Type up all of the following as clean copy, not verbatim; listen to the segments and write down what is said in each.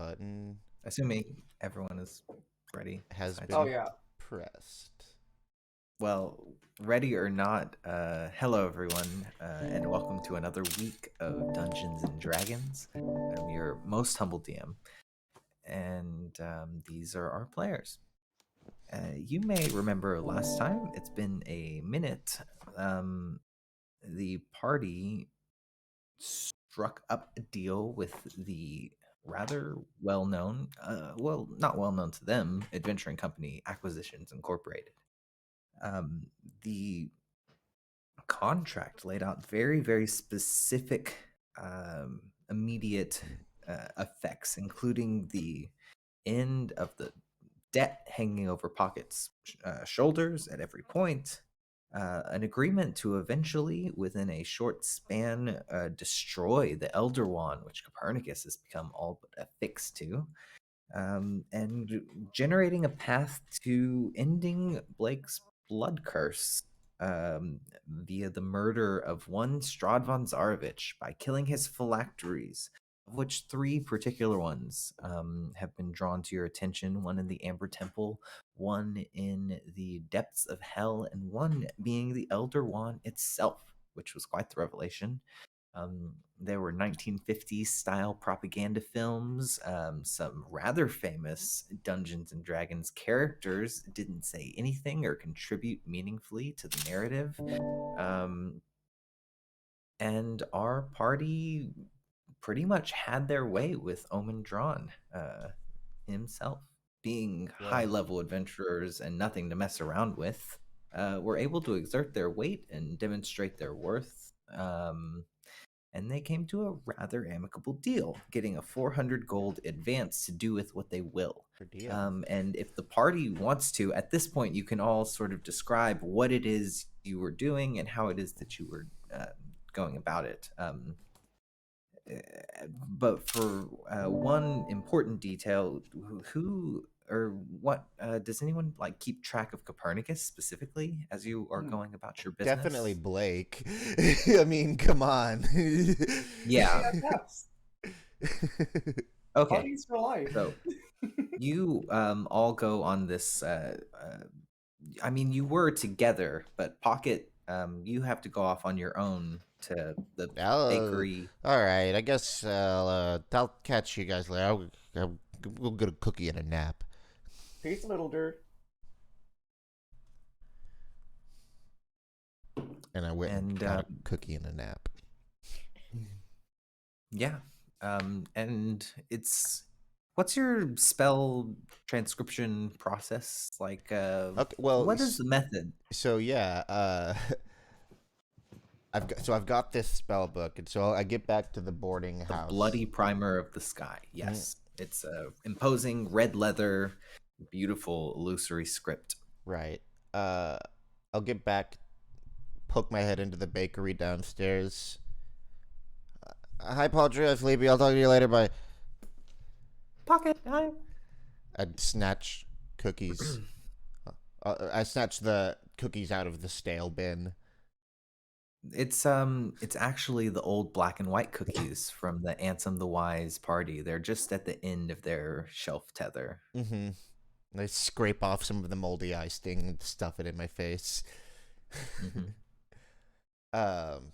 button Assuming everyone is ready has besides Oh me. been yeah. pressed. Well, ready or not, hello everyone, and welcome to another week of Dungeons and Dragons. I'm your most humble DM, and these are our players. You may remember last time, it's been a minute. The party struck up a deal with the rather well-known, well, not well-known to them, adventuring company Acquisitions Incorporated. Um, the contract laid out very, very specific, immediate effects, including the end of the debt hanging over Pocket's shoulders at every point, an agreement to eventually, within a short span, destroy the Elder Wand, which Copernicus has become all but affixed to, and generating a path to ending Blake's blood curse via the murder of one Strahd von Zarovich by killing his phylacteries, of which three particular ones have been drawn to your attention: one in the Amber Temple, one in the depths of hell, and one being the Elder Wand itself, which was quite the revelation. There were 1950s style propaganda films. Some rather famous Dungeons and Dragons characters didn't say anything or contribute meaningfully to the narrative. Um, and our party pretty much had their way with Omen Drawn himself. Being high Well, level adventurers and nothing to mess around with, were able to exert their weight and demonstrate their worth. And they came to a rather amicable deal, getting a 400 gold advance to do with what they will. per diem. And if the party wants to, at this point, you can all sort of describe what it is you were doing and how it is that you were going about it. But for one important detail, who or what does anyone like keep track of Copernicus specifically as you are going about your Definitely business? Blake. I mean, come on. Yeah. Yes. Okay. Buddies for life. So you all go on this. I mean, you were together, but Pocket, you have to go off on your own to the Oh, bakery. all right. I guess I'll catch you guys later. We'll get a cookie and a nap. Peace, little dirt. And I went and And got a cookie and a nap. yeah, and it's what's your spell transcription process like? Okay, well, What is the method? so yeah, I've got this spell book, and so I get back to the boarding The house. bloody primer of the sky. Mm, Yes, it's a imposing red leather, beautiful illusory script. right. Uh, I'll get back, poke my head into the bakery downstairs. Hi, Paul, Drew, Sleepy. I'll talk to you later. Bye. Pocket time. I'd snatch cookies. I snatch the cookies out of the stale bin. It's actually the old black and white cookies from the Ansem the Wise party. They're just at the end of their shelf tether. Mm-hmm. I scrape off some of the moldy icing and stuff it in my face. Hmm. um.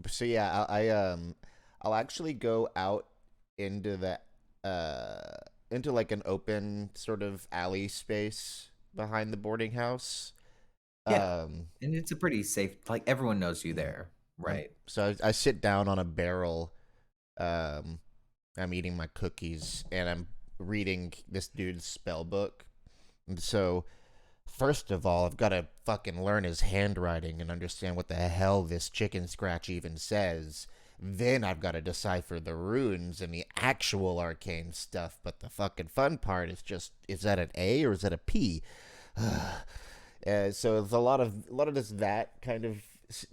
So yeah, I'll actually go out into the into like an open sort of alley space behind the boarding house. Yeah, Um. and it's a pretty safe. Like everyone knows you Mhm. there, right? So I sit down on a barrel. Um. I'm eating my cookies and I'm reading this dude's spell book. And so, first of all, I've got to fucking learn his handwriting and understand what the hell this chicken scratch even says. Then I've got to decipher the runes and the actual arcane stuff. But the fucking fun part is just, is that an A or is that a P? So it's a lot of just that kind of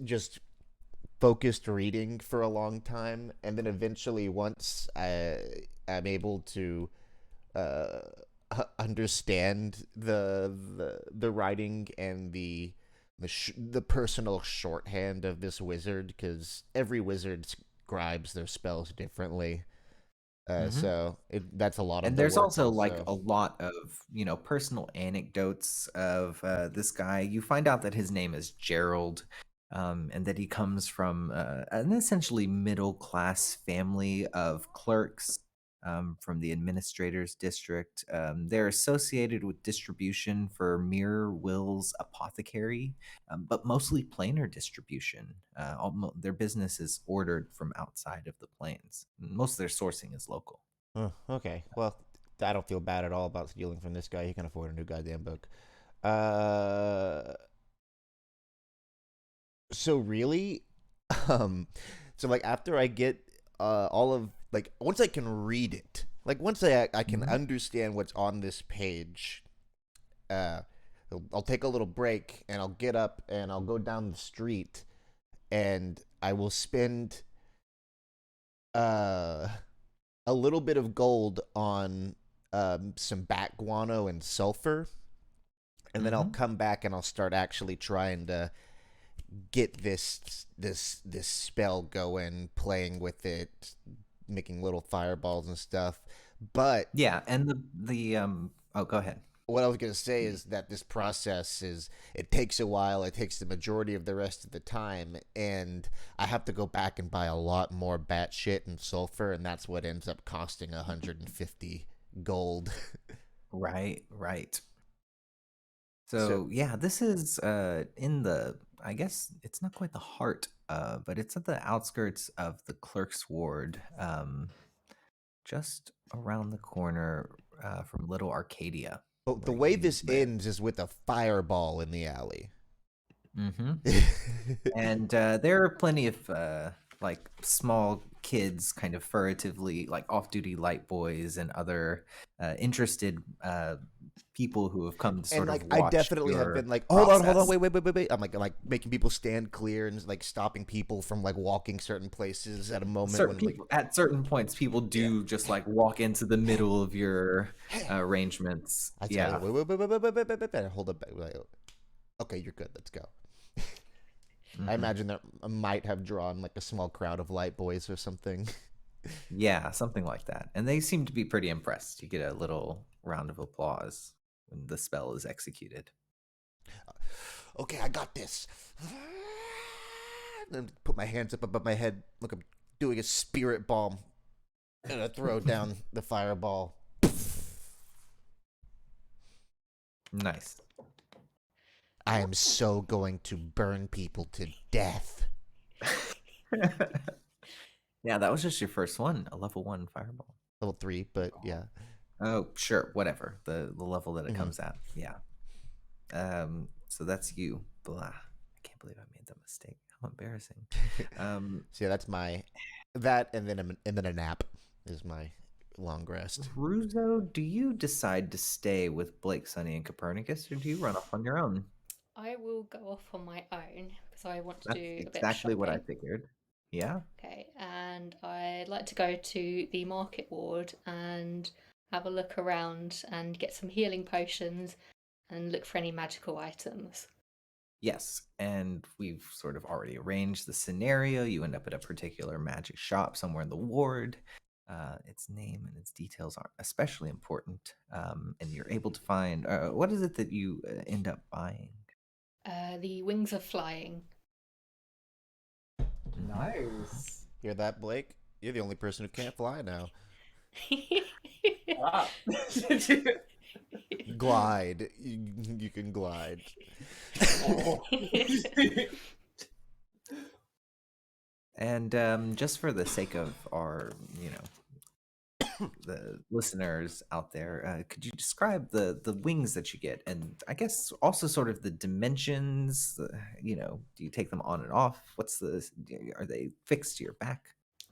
just focused reading for a long time, and then eventually once I'm able to uh, understand the writing and the personal shorthand of this wizard, because every wizard scribes their spells differently. Hmm. That's a lot of And the there's work also like also. a lot of, personal anecdotes of this guy. You find out that his name is Gerald, and that he comes from an essentially middle class family of clerks from the administrator's district. They're associated with distribution for Mirror Will's Apothecary, but mostly planar distribution. Their business is ordered from outside of the planes. Most of their sourcing is local. Okay. Well, I don't feel bad at all about stealing from this guy. He can afford a new goddamn book. Uh, so really, um, so like after I get all of like once I can read it, like once I can Mhm. understand what's on this page, uh, I'll take a little break and I'll get up and I'll go down the street and I will spend uh a little bit of gold on some bat guano and sulfur, and then I'll Mhm. come back and I'll start actually trying to get this spell going, playing with it, making little fireballs and stuff. But Yeah, and the oh, go ahead. what I was gonna say is that this process is it takes a while. It takes the majority of the rest of the time, and I have to go back and buy a lot more bat shit and sulfur, and that's what ends up costing 150 gold. Right, right. So So yeah, this is in the, I guess it's not quite the heart, but it's at the outskirts of the clerk's ward, just around the corner from Little Arcadia, but the where way you this live. ends is with a fireball in the alley. Mm-hmm. And there are plenty of like small kids, kind of furtively, like off-duty light boys and other interested people who have come to And sort of like I watch definitely have your been like, hold on, process. wait. I'm like making people stand clear and like stopping people from like walking certain places at a moment Certain when like people, at certain points, people yeah. do just like walk into the Hey, middle of your hey. arrangements. I tell you, Yeah. wait, hold up. Okay, you're good. Let's go. I Hmm. imagine that I might have drawn like a small crowd of light boys or something. Yeah, something like that. And they seem to be pretty impressed. You get a little round of applause when the spell is executed. Okay, I got this. And then put my hands up above my head, like I'm doing a spirit bomb, and I throw down the fireball. Nice. I am so going to burn people to death. Yeah, that was just your first one, a level 1 fireball. Level 3, but yeah. Oh, sure, whatever. The level that it Mm-hmm. comes at. Yeah. So that's you. Blah. I can't believe I made that mistake. How embarrassing. Um, So yeah, that's my that, and then a nap is my long rest. Ruzo, do you decide to stay with Blake, Sunny, and Copernicus, or do you run off on your own? I will go off on my own because I want to That's do a bit of exactly what I shopping. figured. Yeah. Okay, and I'd like to go to the market ward and have a look around and get some healing potions and look for any magical items. Yes, and we've sort of already arranged the scenario. You end up at a particular magic shop somewhere in the ward. Its name and its details aren't especially important, and you're able to find what is it that you end up buying? The wings of flying. Mhm. Nice. Hear that, Blake? You're the only person who can't fly now. Ah. Glide. You can glide. Oh. And just for the sake of our, the listeners out there, could you describe the wings that you get, and I guess also sort of the dimensions? Do you take them on and off? Are they fixed to your back?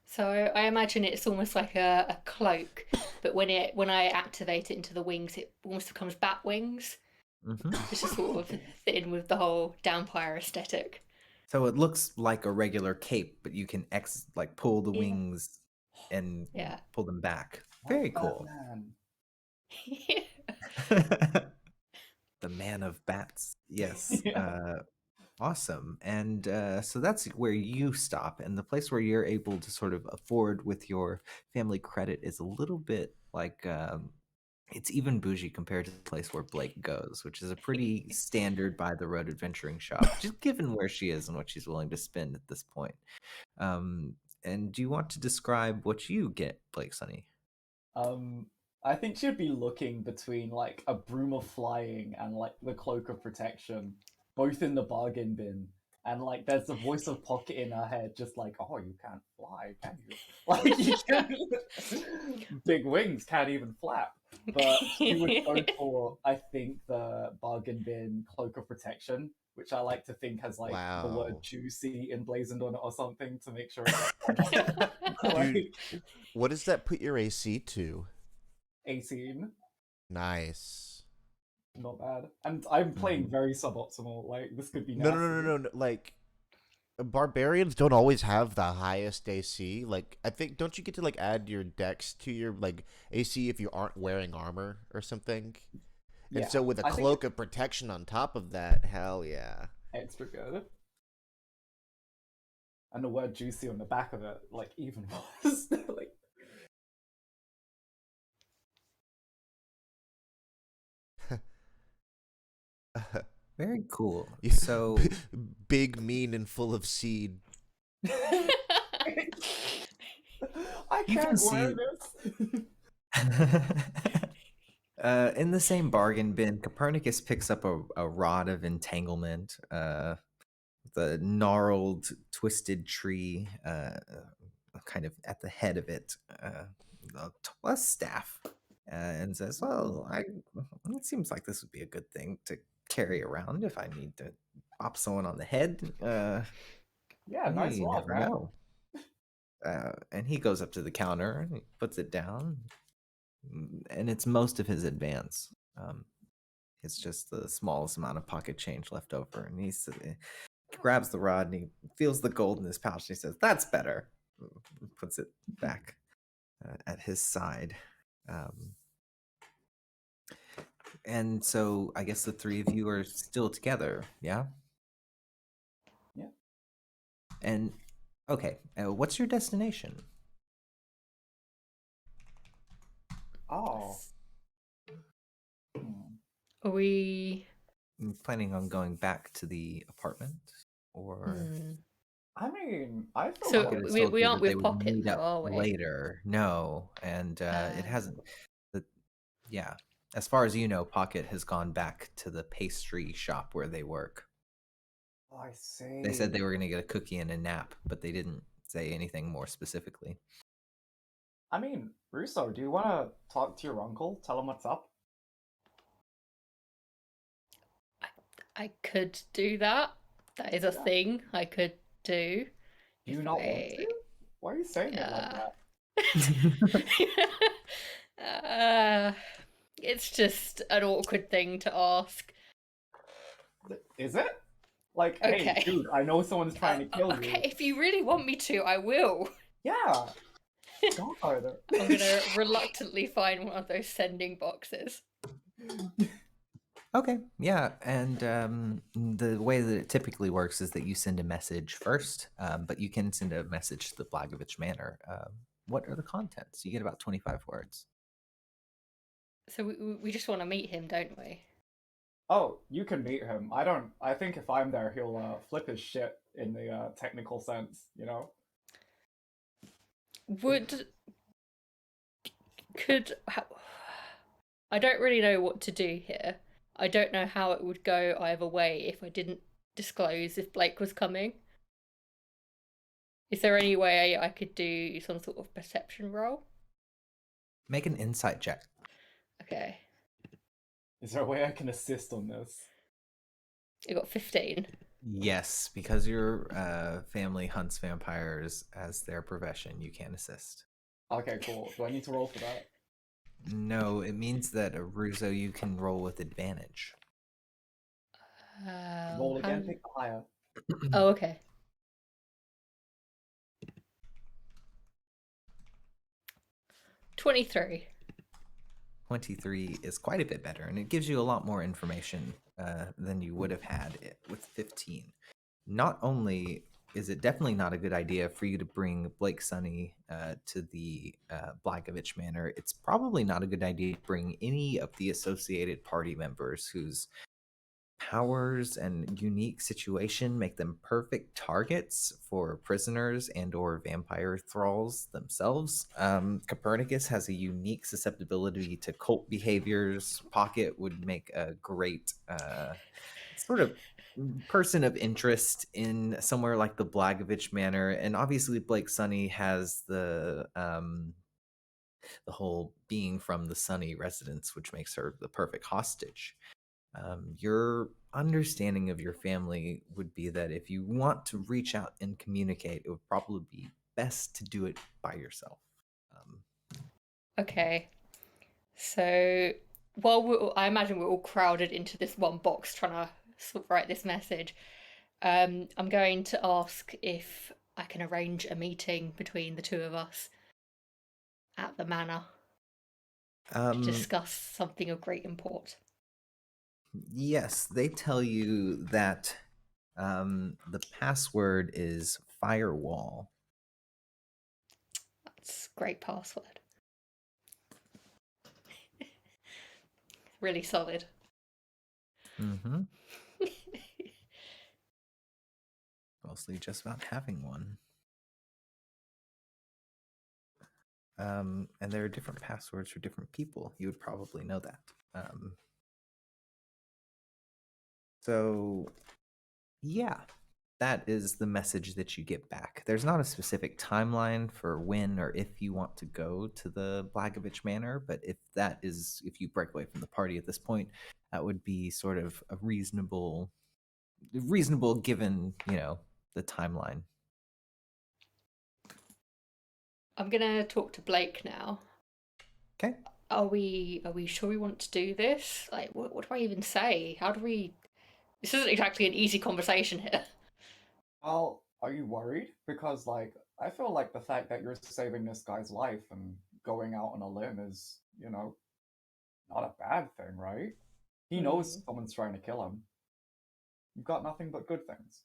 So I imagine it's almost like a cloak, but when I activate it into the wings, it almost becomes bat wings. Hmm. Just to sort of fit in with the whole Downfire aesthetic. So it looks like a regular cape, but you can pull the Yeah. wings and Yeah. pull them back. Like Very cool. Batman. The man of bats. Yes. Awesome. And so that's where you stop. And the place where you're able to sort of afford with your family credit is a little bit like it's even bougie compared to the place where Blake goes, which is a pretty standard by the road adventuring shop, just given where she is and what she's willing to spend at this point. Um, and do you want to describe what you get, Blake Sonny? Um, I think she'd be looking between like a broom of flying and like the cloak of protection, both in the bargain bin. And like, there's the voice of Pocket in her head, just like, "Oh, you can't fly, can you? Like, you can big wings can't even flap." But she would go for, I think, the bargain bin cloak of protection, which I like to think has like the word Wow. "juicy" emblazoned on it or something to make sure it's like Dude, what does that put your AC to? 18. Nice. Not bad. And I'm playing very suboptimal. Like, this could be No, nasty. no, no, no, no, no. Like, barbarians don't always have the highest AC. Like, I think, don't you get to, like, add your dex to your, like, AC if you aren't wearing armor or something? And Yeah. so with a I think cloak of protection on top of that, hell yeah. extra good. And the word juicy on the back of it, like, even worse. Like, Very cool. You- So Big, mean, and full of seed. I You can can't wear see- this. in the same bargain bin, Copernicus picks up a rod of entanglement, the gnarled, twisted tree, kind of at the head of it, a staff, and says, "Well, it seems like this would be a good thing to carry around if I need to pop someone on the head. Yeah, nice You rod, never man. know." And he goes up to the counter and he puts it down, and it's most of his advance. It's just the smallest amount of pocket change left over, and he grabs the rod and he feels the gold in his pouch. And he says, "That's better." Puts it back at his side. And so I guess the three of you are still together, yeah? Yeah. And okay, what's your destination? Oh. Hmm. Are we? You planning on going back to the apartment, or I mean, I feel So like Pocket has we told you aren't that they with would Pocket meet though, up are we? later? No, and it Oh. hasn't. Yeah, as far as you know, Pocket has gone back to the pastry shop where they work. Oh, I see. They said they were going to get a cookie and a nap, but they didn't say anything more specifically. I mean, Russo, do you want to talk to your uncle? Tell him what's up? I could do that. That is a Yeah. thing I could do. Do you if not want I- to? Why are you saying it like Yeah. that? It's just an awkward thing to ask. Is it? Like, Okay. hey, dude, I know someone's trying to kill Okay, you. if you really want me to, I will. Yeah. Go further. I'm gonna reluctantly find one of those sending boxes. Okay, yeah, and the way that it typically works is that you send a message first, but you can send a message to the Blagovich Manor. What are the contents? You get about 25 words. So we just want to meet him, don't we? Oh, you can meet him. I don't. I think if I'm there, he'll flip his shit in the technical sense. You know. I don't really know what to do here. I don't know how it would go either way if I didn't disclose if Blake was coming. Is there any way I could do some sort of perception roll? Make an insight check. Okay, Is there a way I can assist on this? I got 15. Yes, because your family hunts vampires as their profession, you can assist. Okay, cool. Do I need to roll for that? No, it means that Russo, you can roll with advantage. Roll again. Take the higher. Oh, okay. 23. 23 is quite a bit better, and it gives you a lot more information than you would have had it with 15. Not only is it definitely not a good idea for you to bring Blake Sunny to the Blagovich Manor, it's probably not a good idea to bring any of the associated party members whose powers and unique situation make them perfect targets for prisoners and or vampire thralls themselves. Copernicus has a unique susceptibility to cult behaviors. Pocket would make a great sort of person of interest in somewhere like the Blagovich Manor, and obviously Blake Sunny has the whole being from the Sunny residence, which makes her the perfect hostage. Your understanding of your family would be that if you want to reach out and communicate, it would probably be best to do it by yourself. Okay. So while I imagine we're all crowded into this one box trying to write this message, I'm going to ask if I can arrange a meeting between the two of us at the manor to discuss something of great import. Yes, they tell you that the password is firewall. That's a great password. Really solid. Mm-hmm. Mostly just about having one. And there are different passwords for different people. You would probably know that. So, yeah, that is the message that you get back. There's not a specific timeline for when or if you want to go to the Blagovich Manor, but if you break away from the party at this point, that would be sort of a reasonable given, the timeline. I'm gonna talk to Blake now. Okay. Are we sure we want to do this? Like, what do I even say? How do we? This isn't exactly an easy conversation here. Well, are you worried? Because, like, I feel like the fact that you're saving this guy's life and going out on a limb is, not a bad thing, right? He knows someone's trying to kill him. You've got nothing but good things.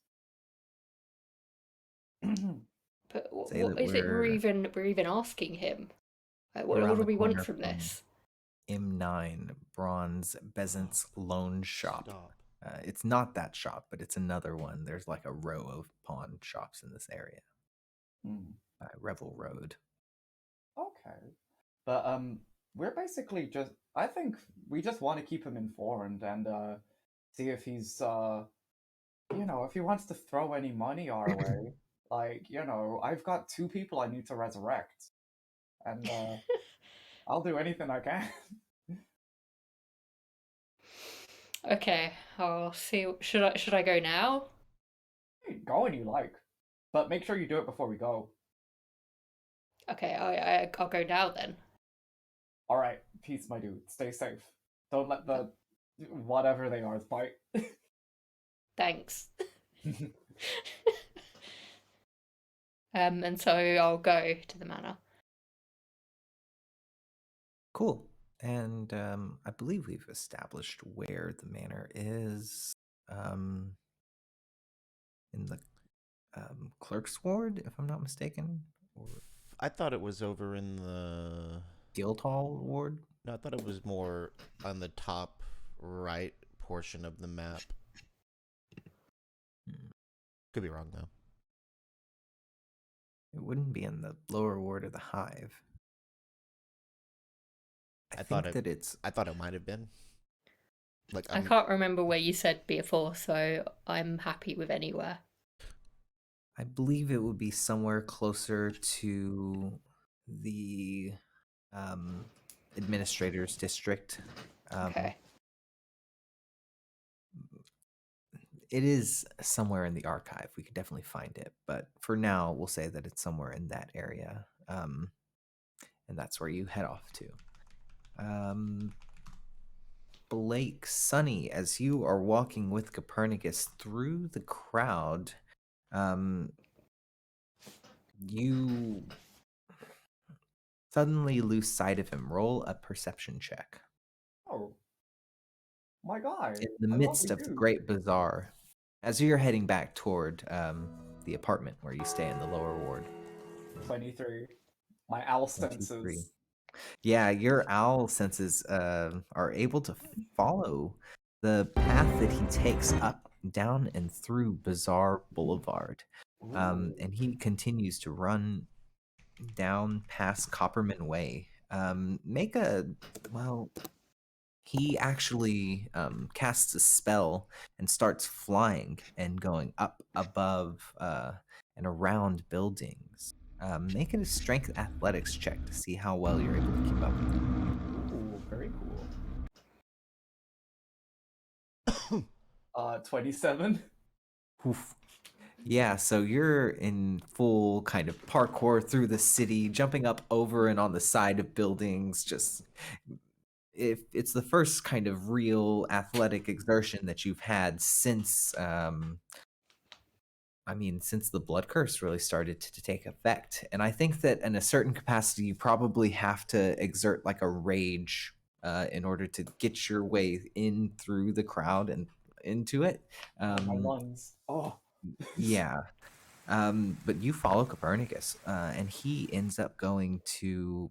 But Say what that is it we're even asking him? Like, what around do the we want corner from this? M9 Bronze Bezant's Loan Shop. Stop. It's not that shop, but it's another one. There's like a row of pawn shops in this area. By Revel Road. Okay. But we're basically just I think we just want to keep him informed and see if he's if he wants to throw any money our way. Like, I've got 2 people I need to resurrect. And I'll do anything I can. Okay, I'll see. Should I go now? Go when you like. But make sure you do it before we go. Okay, I'll go now then. Alright, peace, my dude. Stay safe. Don't let the whatever they are bite. Thanks. And so I'll go to the manor. Cool. And I believe we've established where the manor is. In the clerk's ward, if I'm not mistaken, or I thought it was over in the Guildhall ward. No, I thought it was more on the top right portion of the map. Could be wrong though. It wouldn't be in the lower ward of the hive. I thought think it's. I thought it might have been. Like I can't remember where you said before, so I'm happy with anywhere. I believe it would be somewhere closer to the administrator's district. Okay. It is somewhere in the archive. We could definitely find it, but for now, we'll say that it's somewhere in that area, and that's where you head off to. Blake, Sunny, as you are walking with Copernicus through the crowd, you suddenly lose sight of him. Roll a perception check. Oh. My guy, in the I love midst of the you. Great Bazaar, as you're heading back toward the apartment where you stay in the lower ward. 23. My owl 23. senses. Yeah, your owl senses are able to follow the path that he takes up, down, and through Bazaar Boulevard. Ooh. And he continues to run down past Copperman Way. Well, he actually casts a spell and starts flying and going up above and around buildings. Make it a strength athletics check to see how well you're able to keep up with him. Ooh, very cool. 27. Oof. Yeah, so you're in full kind of parkour through the city, jumping up over and on the side of buildings. Just if it's the first kind of real athletic exertion that you've had since since the blood curse really started to take effect. And I think that in a certain capacity, you probably have to exert like a rage in order to get your way in through the crowd and into it. My lungs. Oh. Yeah. But you follow Copernicus, and he ends up going to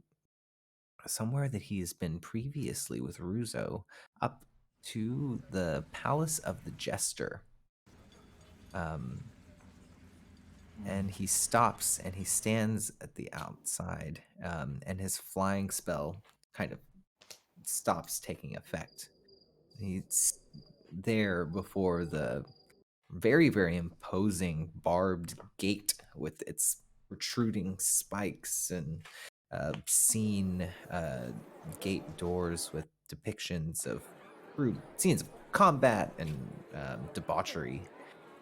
somewhere that he has been previously with Ruzo, up to the Palace of the Jester. And he stops and he stands at the outside, and his flying spell kind of stops taking effect. He's there before the very, very imposing barbed gate with its protruding spikes and seen gate doors with depictions of crude scenes of combat and debauchery.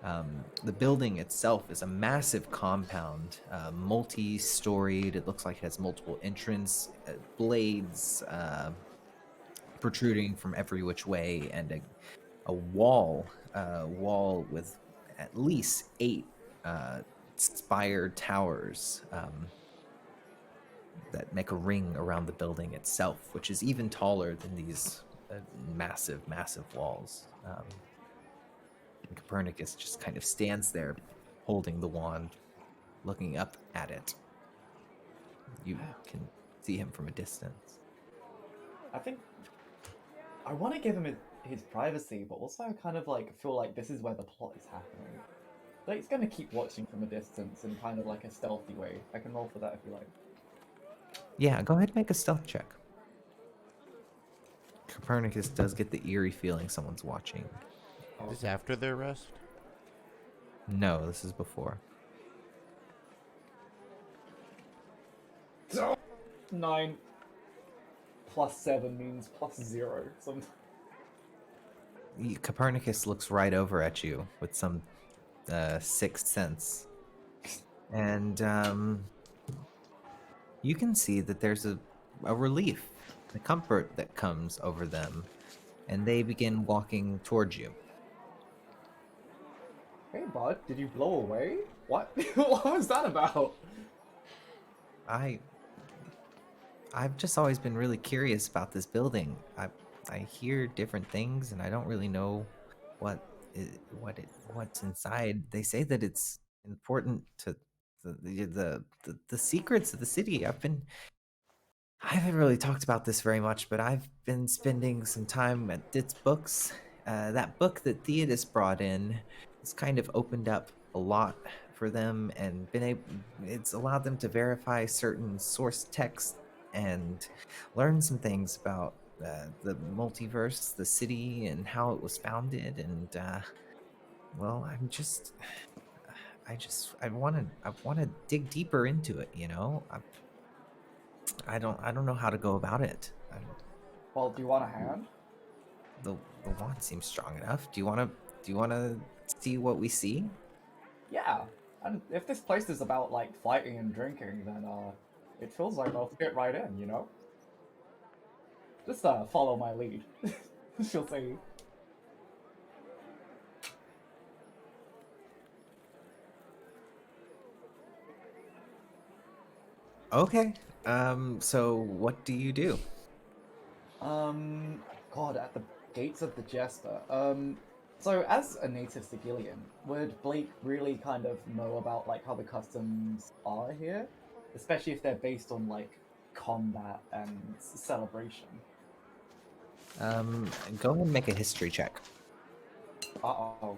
The building itself is a massive compound, multi-storied. It looks like it has multiple entrance blades protruding from every which way, and a wall with at least 8 spired towers that make a ring around the building itself, which is even taller than these massive, massive walls. And Copernicus just kind of stands there, holding the wand, looking up at it. You can see him from a distance. I think I want to give him his privacy, but also I kind of like feel like this is where the plot is happening. Like he's gonna keep watching from a distance in kind of like a stealthy way. I can roll for that if you like. Yeah, go ahead and make a stealth check. Copernicus does get the eerie feeling someone's watching. Is this after their rest? No, this is before. 9 plus 7 means plus 0. So Copernicus looks right over at you with some sixth sense. And you can see that there's a relief, a comfort that comes over them. And they begin walking towards you. hey, bud, did you blow away? What? What was that about? I've just always been really curious about this building. I hear different things, and I don't really know what's inside. They say that it's important to the secrets of the city. I haven't really talked about this very much, but I've been spending some time at Dit's books. That book that Theodos brought in has kind of opened up a lot for them, and it's allowed them to verify certain source texts and learn some things about the multiverse, the city, and how it was founded. And well, I want to dig deeper into it. You know, I don't know how to go about it. Well, do you want a hand? The wand seems strong enough. Do you want to see what we see? Yeah. And if this place is about like fighting and drinking, then it feels like I'll fit right in, you know? Just follow my lead. She'll say. Okay. So what do you do? God, Gates of the Jester. So as a native Sigilian, would Blake really kind of know about like how the customs are here, especially if they're based on like combat and celebration? Go ahead and make a history check. Uh-oh.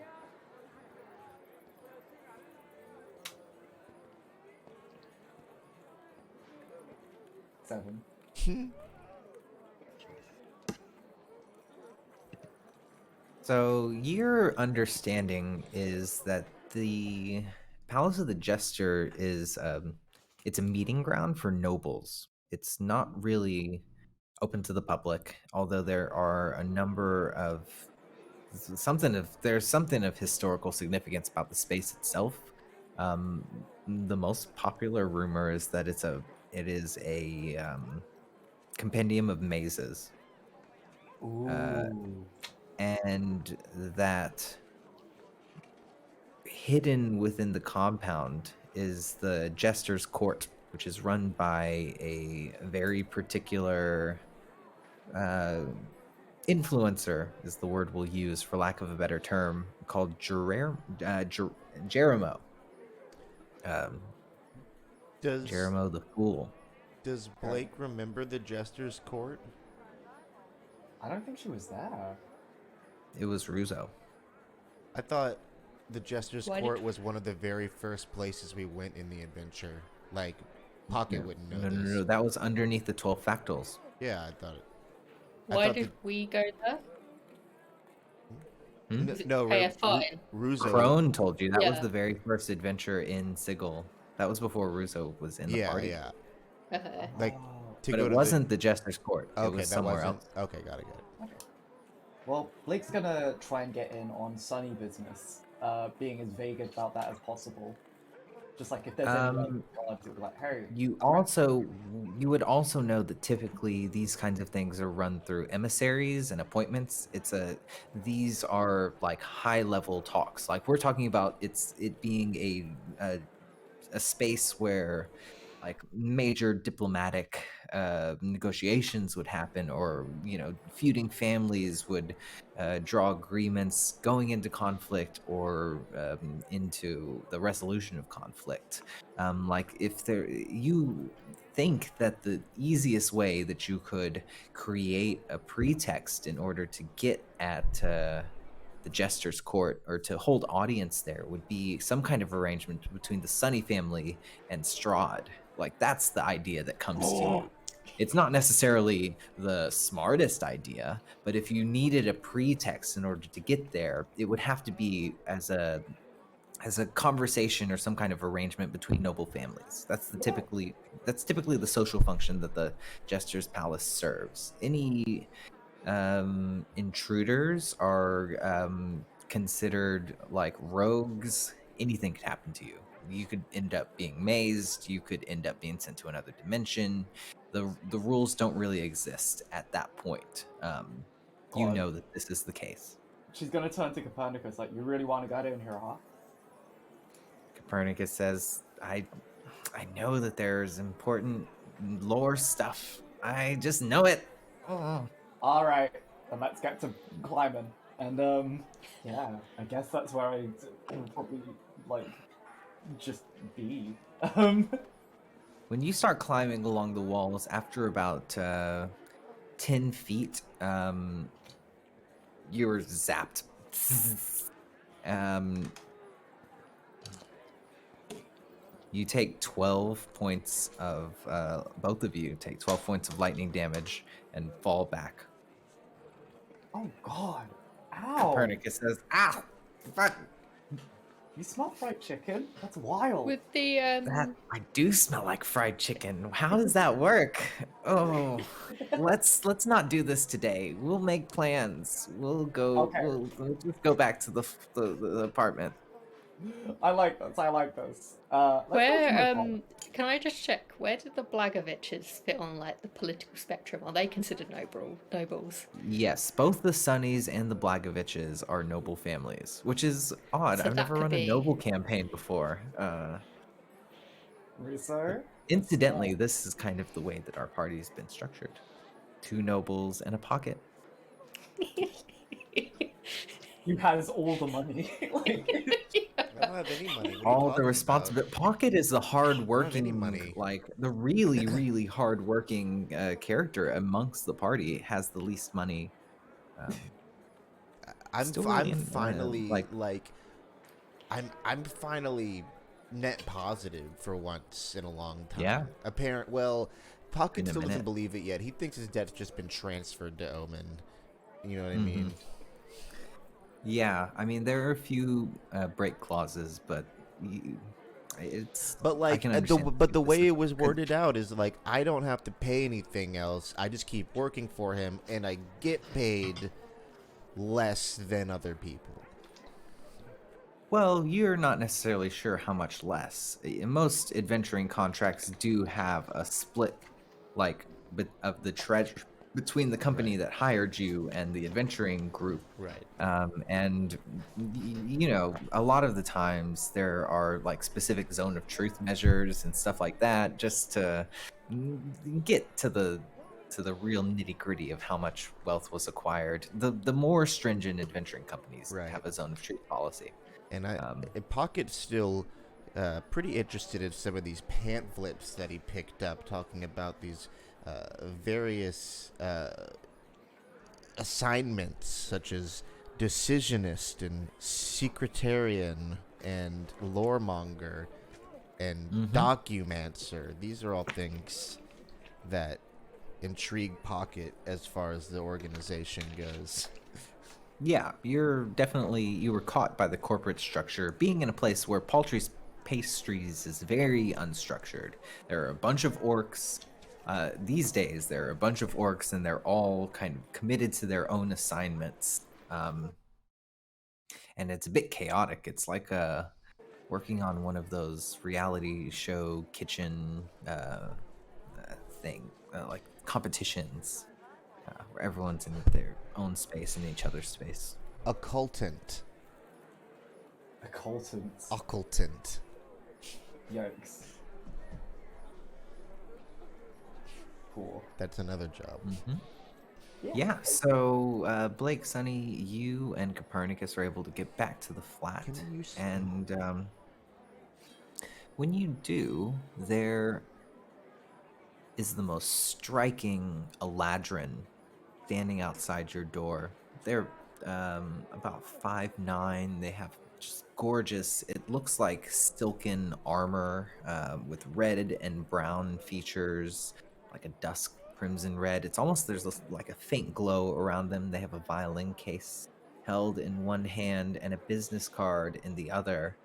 Seven. So your understanding is that the Palace of the Jester is it's a meeting ground for nobles. It's not really open to the public, although there are a number of there's something of historical significance about the space itself. The most popular rumor is that it is a compendium of mazes. Ooh. And that hidden within the compound is the Jester's Court, which is run by a very particular influencer, is the word we'll use for lack of a better term, called Jeremo. Does Jeremo the Fool. does Blake remember the Jester's Court? I don't think she was there. It was Ruzo. I thought the Jester's Why Court did- was one of the very first places we went in the adventure. Like, Pocket wouldn't know No, this. that was underneath the 12 fractals. Yeah, I thought it. Why thought did we go there? Hmm? Was it No, pay a fine? Ruzo. Crone told you that was Yeah. the very first adventure in Sigil. That was before Ruzo was in the Yeah, party. yeah. Okay. Like, Oh. to But go it to wasn't the Jester's Court. the. It Okay, was that somewhere wasn't. else. Okay, got it. Okay. Well, Blake's gonna try and get in on Sunny business, being as vague about that as possible. Just like if there's any like guards, it would be like, hey, You would also know that typically these kinds of things are run through emissaries and appointments. These are like high level talks. Like we're talking about it being a space where like major diplomatic negotiations would happen, or feuding families would draw agreements going into conflict, or into the resolution of conflict. Like if you think that the easiest way that you could create a pretext in order to get at the Jester's Court, or to hold audience there, would be some kind of arrangement between the Sunny family and Strahd. Like that's the idea that comes to you. It's not necessarily the smartest idea, but if you needed a pretext in order to get there, it would have to be as a conversation or some kind of arrangement between noble families. That's typically the social function that the Jester's Palace serves. Any intruders are considered like rogues. Anything could happen to you. You could end up being mazed. You could end up being sent to another dimension. The rules don't really exist at that point. You God. know that this is the case. she's gonna turn to Copernicus like, you really want to get in here, huh? Copernicus says, I know that there's important lore stuff. I just know it. Oh. All right, then let's get to climbing. And yeah, I guess that's where I would probably like just be. When you start climbing along the walls, after about 10 feet, you're zapped. You take 12 points of, both of you take 12 points of lightning damage and fall back. Oh God! Ow! Copernicus says, ow! Fuck! You smell fried chicken? That's wild. With the That I do smell like fried chicken. How does that work? Oh, let's not do this today. We'll make plans. We'll go. Okay. We'll just go back to the apartment. I like this. I like this. Let's go to where my bar. can I just check, where did the Blagoviches fit on like the political spectrum? Are they considered nobles? Yes, both the Sunnies and the Blagoviches are noble families, which is odd. So I've that never could run a be- noble campaign before. Rizzo? Incidentally, this is kind of the way that our party's been structured. 2 nobles and a pocket. You has all the money. Like, I don't have any money. What are you All the talking about? responsibility. Pocket is the I don't have any hardworking, money. like the really, really hardworking character amongst the party. Has the least money. Um, still really I'm finally like I'm finally net positive for once in a long yeah, time. Well, Pocket in a still doesn't minute. believe it yet. He thinks his debt's just been transferred to Omen. You know what I Hmm. mean? Yeah, I mean there are a few break clauses, but it's But I like can understand. the way it was Because worded out is like I don't have to pay anything else. I just keep working for him and I get paid less than other people. well, you're not necessarily sure how much less. Most adventuring contracts do have a split, like of the treasure between the company Right. that hired you and the adventuring group. Right. And you know, a lot of the times there are like specific zone of truth measures and stuff like that, just to get to the real nitty gritty of how much wealth was acquired. The more stringent adventuring companies Right. have a zone of truth policy. And Um, Pocket's still pretty interested in some of these pamphlets that he picked up, talking about these various assignments, such as decisionist and secretarian and loremonger and mhm. documancer. These are all things that intrigue Pocket as far as the organization goes. Yeah, you were caught by the corporate structure, being in a place where Paltry's Pastries is very unstructured. There are a bunch of orcs. These days, there are a bunch of orcs, and they're all kind of committed to their own assignments. And it's a bit chaotic. It's like working on one of those reality show kitchen thing, like competitions, where everyone's in their own space and each other's space. Occultant. occultants. Occultant. Yikes. Cool. That's another job. Hmm. Yeah, so Blake, Sunny, you and Copernicus are able to get back to the flat. Can you use And when you do, there is the most striking Eladrin standing outside your door. They're about 5'9". They have just gorgeous, it looks like silken armor with red and brown features, like a dusk crimson red. It's almost like a faint glow around them. They have a violin case held in one hand and a business card in the other.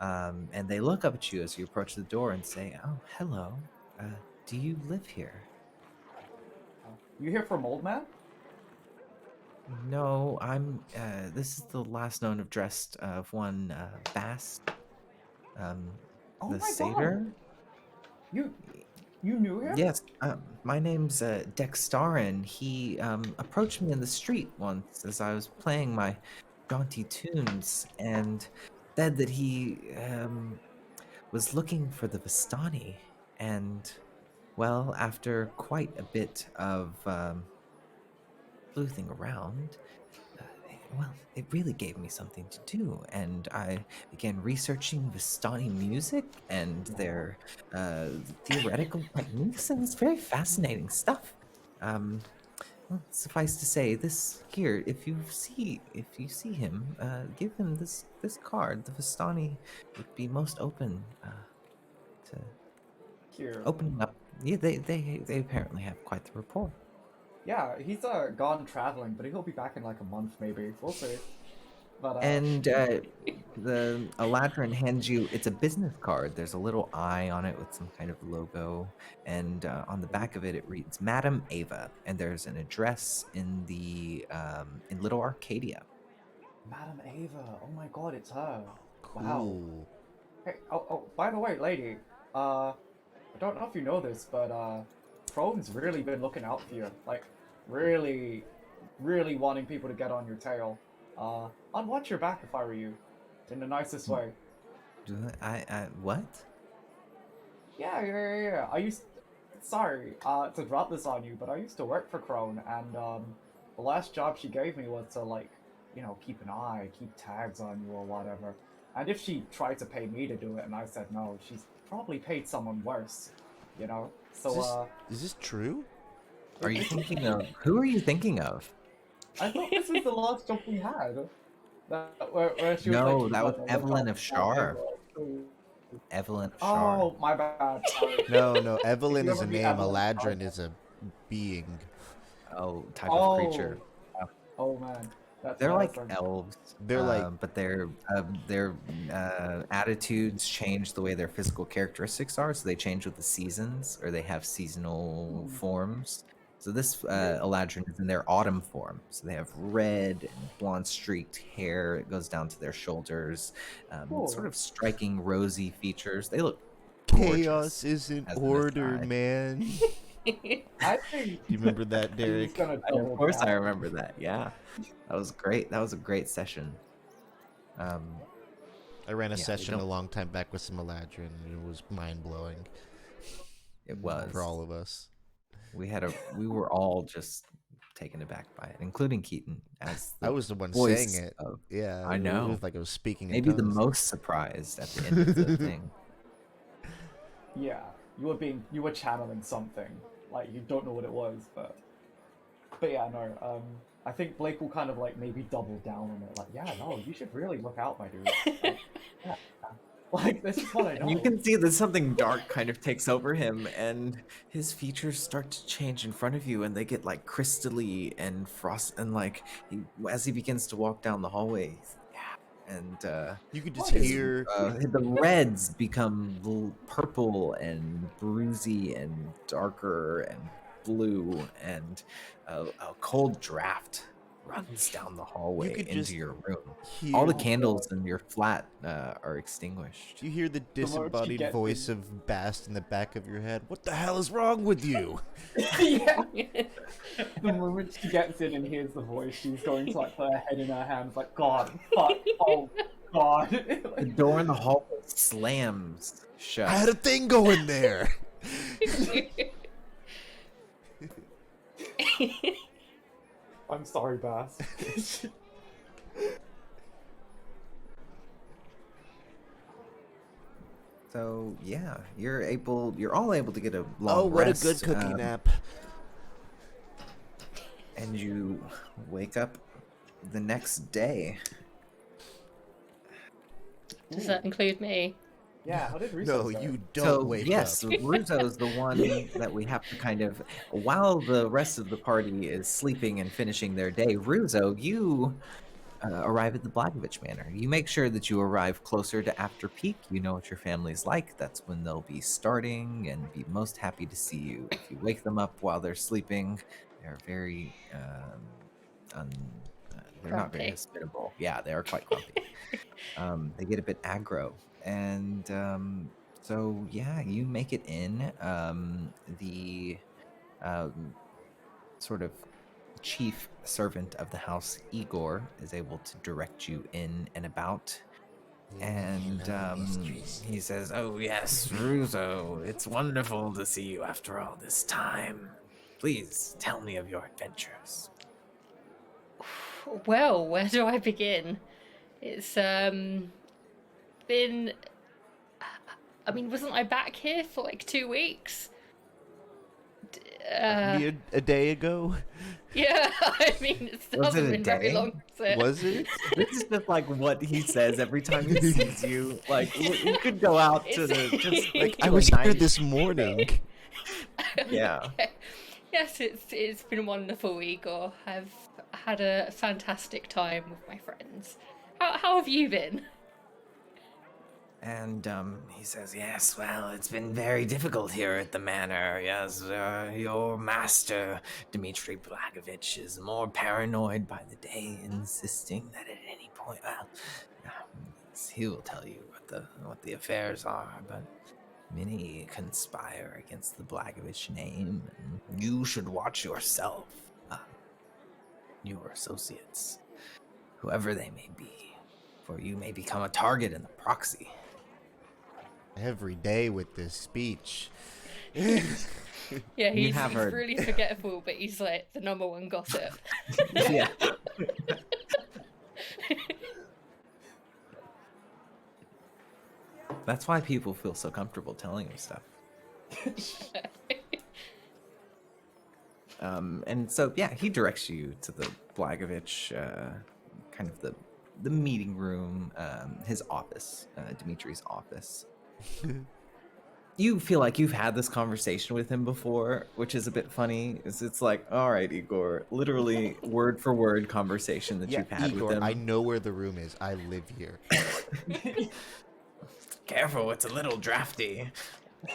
And they look up at you as you approach the door and say, "Oh, hello. Do you live here?" You here from Old Man? No, I'm. This is the last known address of one Bast, um, Oh the my god! satyr. You you knew him? Yes, my name's Dextarin. He approached me in the street once as I was playing my jaunty tunes and said that he was looking for the Vistani. And well, after quite a bit of sleuthing around, uh, well, it really gave me something to do, and I began researching Vistani music and their theoretical techniques, and it's very fascinating stuff. Um, well, suffice to say, this here, if you see him, give him this card. The Vistani would be most open to Here. opening up. Yeah, they apparently have quite the rapport. Yeah, he's gone traveling, but he'll be back in like a month maybe. We'll see. But And the Eladrin hands you, it's a business card. There's a little eye on it with some kind of logo. And on the back of it, it reads Madam Ava. And there's an address in in Little Arcadia. Madam Ava, oh my god, it's her. Wow. Cool. Hey, by the way, lady, I don't know if you know this, but Crone's really been looking out for you. Like, really, really wanting people to get on your tail. I'd watch your back if I were you, in the nicest way. What? Yeah. Sorry, to drop this on you, but I used to work for Crone, and the last job she gave me was to like, keep an eye, keep tags on you or whatever. And if she tried to pay me to do it and I said no, she's probably paid someone worse, you know? So, Is this true? Are you thinking of who are you thinking of? I thought this was the last job we had. Where she was like, No, she's that was gonna look Evelyn out of for my Shar. work. Evelyn of Shar. Oh, my bad. Sorry. No, Evelyn you is a ever meet name. Evelyn? Eladrin is a being. Oh, type of creature. Oh man, that's They're like awesome. elves. They're like but their attitudes change the way their physical characteristics are. So they change with the seasons, or they have seasonal forms. So this Eladrin is in their autumn form. So they have red and blonde streaked hair. It goes down to their shoulders. Sort Cool. of striking rosy features. They look chaos gorgeous. isn't as an order, aside. man. I think. Do you remember that, He's Derek? gonna Of double course, I down. remember that. Yeah, that was great. That was a great session. I ran a Yeah, session don't- a long time back with some Eladrin, and it was mind blowing. It was for all of us. We were all just taken aback by it, including Keaton as I was the one voice saying it. of- Yeah, I It know. was like I was speaking. maybe in the tongues. most surprised at the end of the thing. Yeah, you were channeling something. Like you don't know what it was, but yeah, no. I think Blake will kind of like maybe double down on it. Like, yeah, no, you should really look out, my dude. Like, yeah. Like this is what I know. And you can see that something dark kind of takes over him, and his features start to change in front of you, and they get like crystally and frost, and like as he begins to walk down the hallway, and You could just What is- hear. the reds become purple and bruisey and darker and blue, and a cold draft runs down the hallway could into just your room. Hear, All the Oh, candles in your flat are exextinguished. you hear the moment she disembodied gets voice in- of Bast in the back of your head. What the hell is wrong with you? Yeah. The moment she gets in and hears the voice, she's going to like put her head in her hands, like, God, fuck, oh God. The door in the hallway slams shut. I had a thing going there. I'm sorry, Bass. So yeah, you're all able to get a long Oh, what rest, a good cookie nap. and you wake up the next day. Does that include me? Yeah, how did Russo No, go? you don't So wake yes, up. Ruzo is the one that we have to kind of, while the rest of the party is sleeping and finishing their day. Ruzo, you arrive at the Blagovich Manor. You make sure that you arrive closer to after peak. You know what your family's like. That's when they'll be starting and be most happy to see you. If you wake them up while they're sleeping, they're very they're not very Grumpy. hospitable. Yeah, they are quite grumpy. They get a bit aggro, and so yeah, you make it in. The sort of chief servant of the house, Igor, is able to direct you in and about. And he says, "Oh yes, Ruzo, it's wonderful to see you after all this time. Please tell me of your adventures." Well, where do I begin? It's been. I mean, wasn't I back here for like 2 weeks? A day ago? Yeah, I mean, it Was hasn't it a been very day? long. So. Was it? This is just like what he says every time he sees you. Like you could go out to the just Like, to I a was here nice- this morning. Yeah. Okay. Yes, it's been wonderful, Igor. I've had a fantastic time with my friends. How have you been? And he says, "Yes, well, it's been very difficult here at the manor. Yes, your master, Dmitry Blagovich, is more paranoid by the day, insisting that at any point, well, he will tell you what the affairs are, but many conspire against the Blagovich name, and you should watch yourself, your associates, whoever they may be, for you may become a target in the proxy." Every day with this speech. Yeah, You he's have heard. really forgetful, but he's like the number one gossip. Yeah. That's why people feel so comfortable telling him stuff. And so, yeah, he directs you to the Blagovich, kind of the meeting room, his office, Dimitri's office. You feel like you've had this conversation with him before, which is a bit funny. It's like, all right, Igor, literally word for word conversation that Yeah, you've had Igor, with him. I know where the room is. I live here. Careful, it's a little drafty.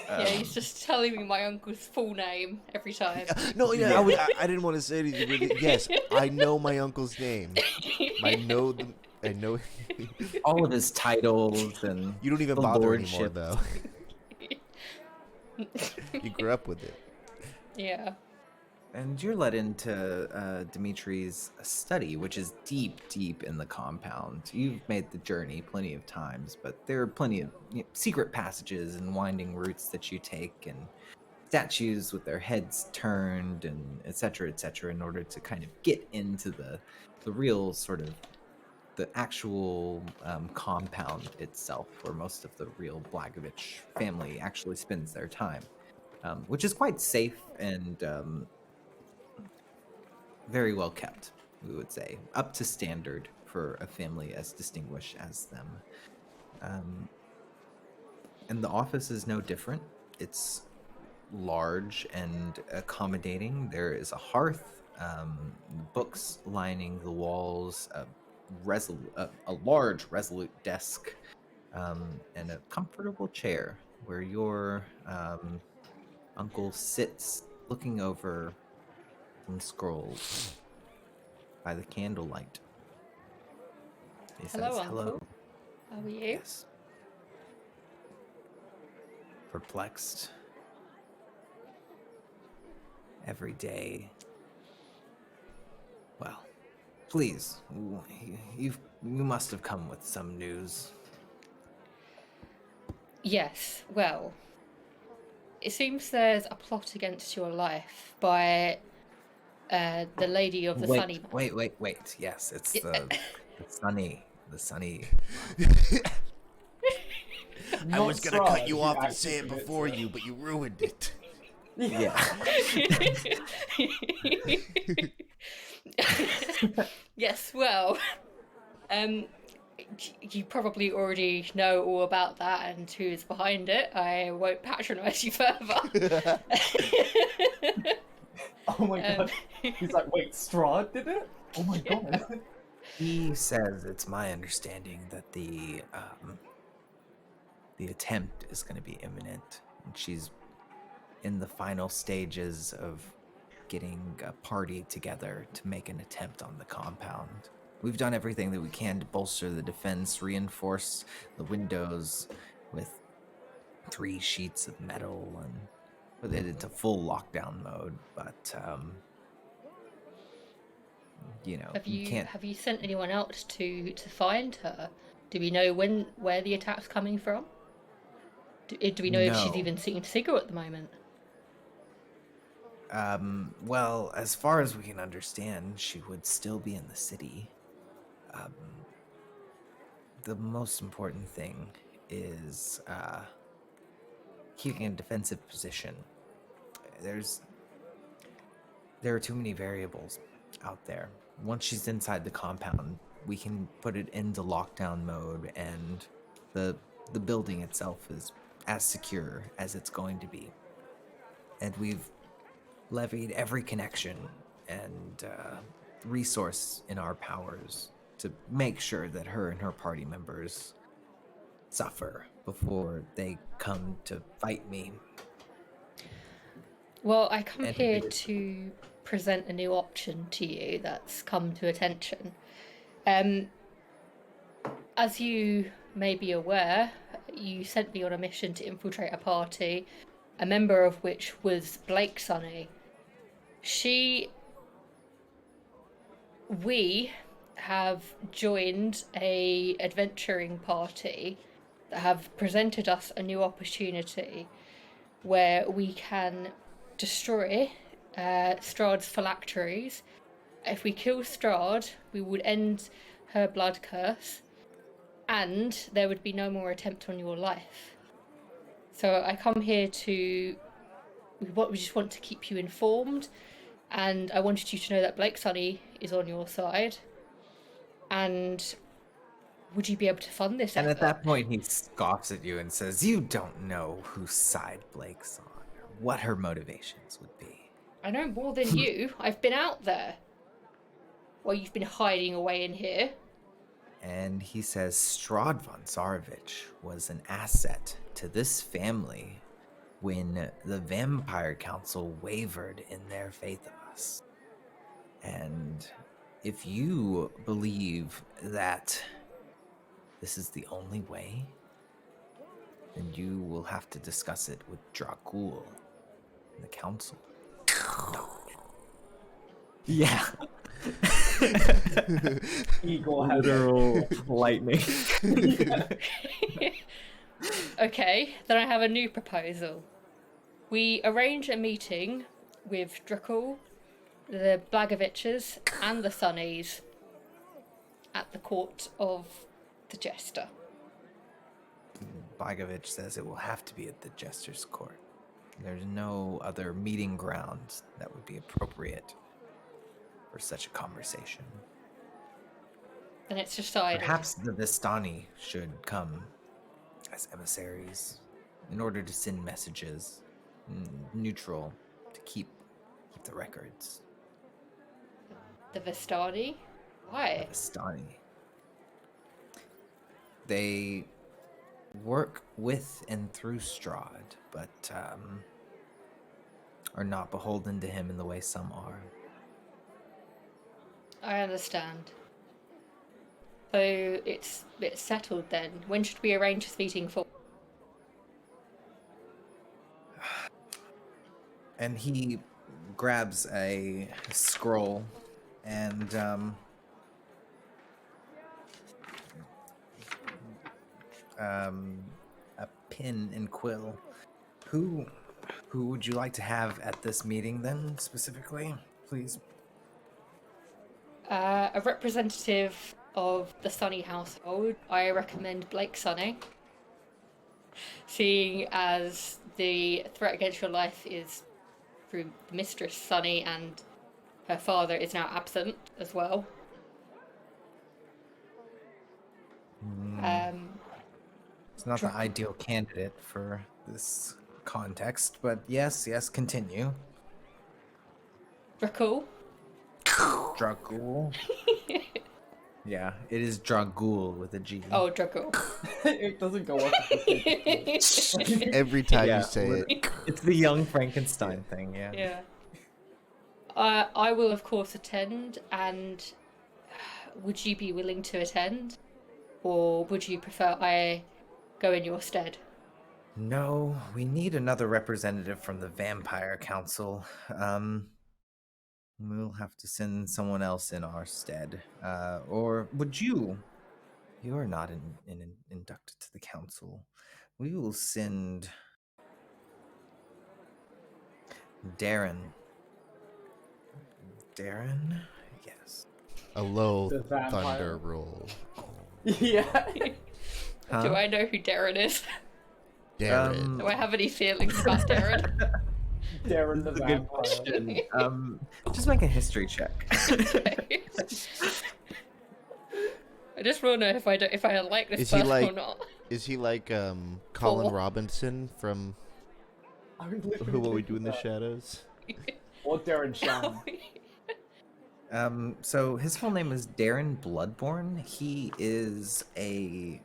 Yeah, he's just telling me my uncle's full name every time. No, yeah, Yeah. I didn't want to say anything. But yes, I know my uncle's name. I know. All of his titles and You don't even the bother anymore, lordship. though. You grew up with it. Yeah. And you're led into Dimitri's study, which is deep, deep in the compound. You've made the journey plenty of times, but there are plenty of secret passages and winding routes that you take, and statues with their heads turned, and et cetera, in order to kind of get into the real sort of the actual compound itself, where most of the real Blagovich family actually spends their time, which is quite safe and very well kept, we would say, up to standard for a family as distinguished as them. And the office is no different. It's large and accommodating. There is a hearth, books lining the walls, a large, resolute desk, and a comfortable chair where your uncle sits looking over some scrolls by the candlelight. He Hello, says, Uncle. "Hello." How are you? Yes. Perplexed. Every day. Well, please, you must have come with some news. Yes, well, it seems there's a plot against your life by the Lady of the Sunny Man. Wait. Yes, it's the sunny. I was gonna Not cut you Strahd, off who and say it actually before commits you, but you ruined it. Yeah. Yes, well, you probably already know all about that and who is behind it. I won't patronise you further. Oh my god. He's like, wait, Strahd did it? Oh my god. He says it's my understanding that the attempt is going to be imminent, and she's in the final stages of getting a party together to make an attempt on the compound. We've done everything that we can to bolster the defense, reinforce the windows with 3 sheets of metal, and put it into full lockdown mode. But Have you can't. you sent anyone out to find her? Do we know where the attack's coming from? Do we know if she's No. even seeing Sigil at the moment? Well, as far as we can understand, she would still be in the city. The most important thing is keeping a defensive position. There are too many variables out there. Once she's inside the compound, we can put it into lockdown mode, and the building itself is as secure as it's going to be. And we've levied every connection and resource in our powers to make sure that her and her party members suffer before they come to fight me. Well, I come here to present a new option to you that's come to attention. As you may be aware, you sent me on a mission to infiltrate a party, a member of which was Blake Sunny. We have joined a adventuring party that have presented us a new opportunity where we can destroy Strahd's phylacteries. If we kill Strahd, we would end her blood curse, and there would be no more attempt on your life. So I come here to... We just want to keep you informed, and I wanted you to know that Blake Sunny is on your side. And would you be able to fund this And effort? at that point, he scoffs at you and says, "You don't know whose side Blake's on, or what her motivations would be." I know more than you. I've been out there. Well, you've been hiding away in here. And he says, "Strahd von Zarovich was an asset to this family when the Vampire Council wavered in their faith of us. And if you believe that this is the only way, then you will have to discuss it with Dracul and the council." Yeah. Igor has Literal lightning. Okay, then I have a new proposal. We arrange a meeting with Dracul, the Blagoviches, and the Sunnies at the court of the Jester. Blagovich says it will have to be at the Jester's court. There's no other meeting ground that would be appropriate for such a conversation. Then it's decided. Perhaps the Vistani should come as emissaries in order to send messages, neutral, to keep the records. The Vistani? Why? The Vistani. They work with and through Strahd, but are not beholden to him in the way some are. I understand. So it's settled then. When should we arrange this meeting for? And he grabs a scroll and a pen and quill. Who would you like to have at this meeting then, specifically? Please. A representative of the Sunny household. I recommend Blake Sunny, seeing as the threat against your life is through Mistress Sunny and her father is now absent as well. It's not the ideal candidate for this context, but yes, continue. Dracul. Dragul. Yeah, it is Dragul with a G. Oh, Dracul. It doesn't go up. Every time Yeah, you say it. It's the young Frankenstein thing, yeah. Yeah. I will, of course, attend, and would you be willing to attend? Or would you prefer I go in your stead? No, we need another representative from the Vampire Council. We'll have to send someone else in our stead. Or would you? You are not inducted to the council. We will send Darren. Darren? Yes. A low The vampire. thunder roll. Yeah. Huh? Do I know who Darren is? Darren. Do I have any feelings about Darren? Darren the Good vampire. question. Just make a history check. I just want to know if I like this Is he person or like- not. Is he like Colin Four. Robinson from I was literally Who Will We Do in thinking the that. Shadows? Or Darren Shan. So his full name is Darren Bloodborne. He's a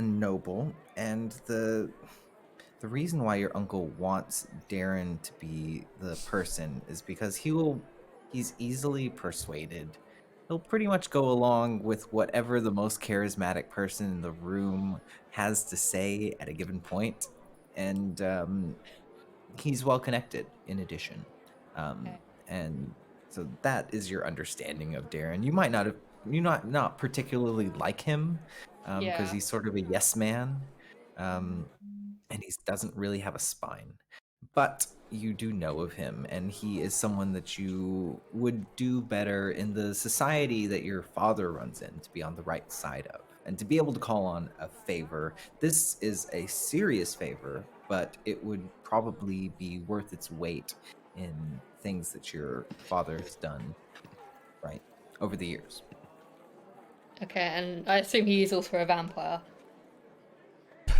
noble, and the reason why your uncle wants Darren to be the person is because he's easily persuaded. He'll pretty much go along with whatever the most charismatic person in the room has to say at a given point, and he's well connected in addition. Okay. And so that is your understanding of Darren. You might not particularly like him because Yeah. he's sort of a yes man, and he doesn't really have a spine. but you do know of him, and he is someone that you would do better in the society that your father runs in to be on the right side of, and to be able to call on a favor. This is a serious favor, but it would probably be worth its weight in things that your father has done, right, over the years. Okay, and I assume he is also a vampire.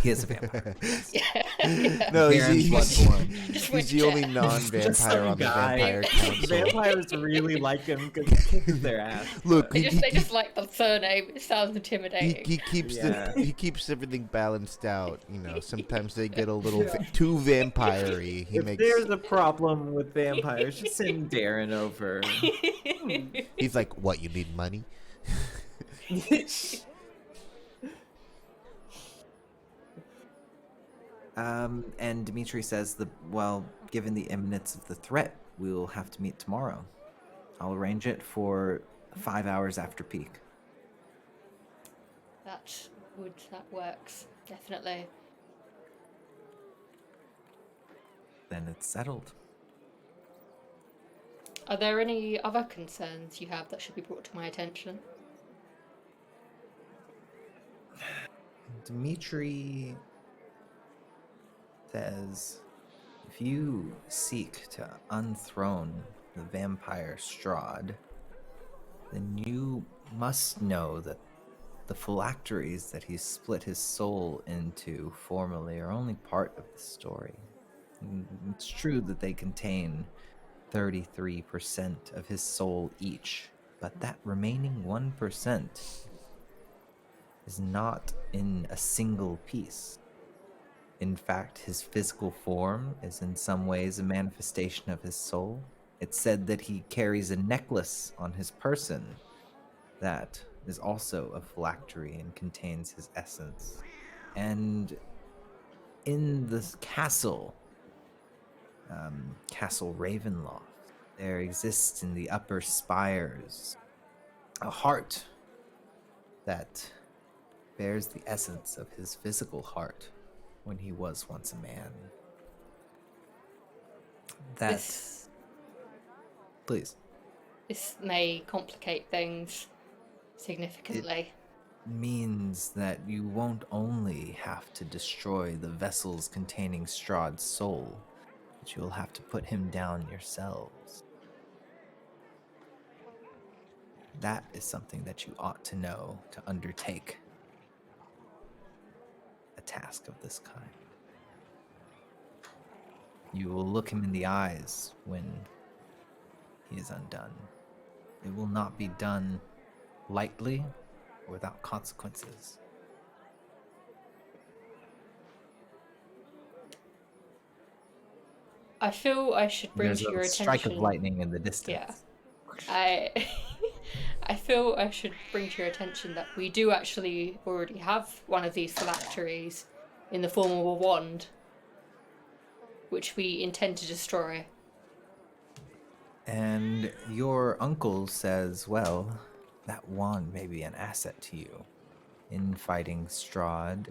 He is a vampire. Yes. Yeah. No, Baron's bloodborne. Just he's went the only check. non-vampire on the vampire council. Vampires really like him because he kicks their ass. Look, They just like the surname. It sounds intimidating. he keeps Yeah. he keeps everything balanced out. You know, sometimes they get a little too vampire-y. He If makes. there's a problem with vampires, just send Darren over. He's like, "What? You need money?" And Dimitri says, well, given the imminence of the threat, we'll have to meet tomorrow. I'll arrange it for 5 hours after peak. That works definitely. Then it's settled. Are there any other concerns you have that should be brought to my attention? Dimitri says, if you seek to unthrone the vampire Strahd, then you must know that the phylacteries that he split his soul into formerly are only part of the story. It's true that they contain 33% of his soul each, but that remaining 1% is not in a single piece. In fact, his physical form is in some ways a manifestation of his soul. It's said that he carries a necklace on his person that is also a phylactery and contains his essence. And in the castle, Castle Ravenloft, there exists in the upper spires a heart that bears the essence of his physical heart when he was once a man. Please. This may complicate things significantly. Means that you won't only have to destroy the vessels containing Strahd's soul, but you'll have to put him down yourselves. That is something that you ought to know to undertake a task of this kind. You will look him in the eyes when he is undone. It will not be done lightly or without consequences. I feel I should bring There's to your a attention. strike of lightning in the distance. Yeah. I feel I should bring to your attention that we do actually already have one of these phylacteries in the form of a wand, which we intend to destroy. And your uncle says, well, that wand may be an asset to you in fighting Strahd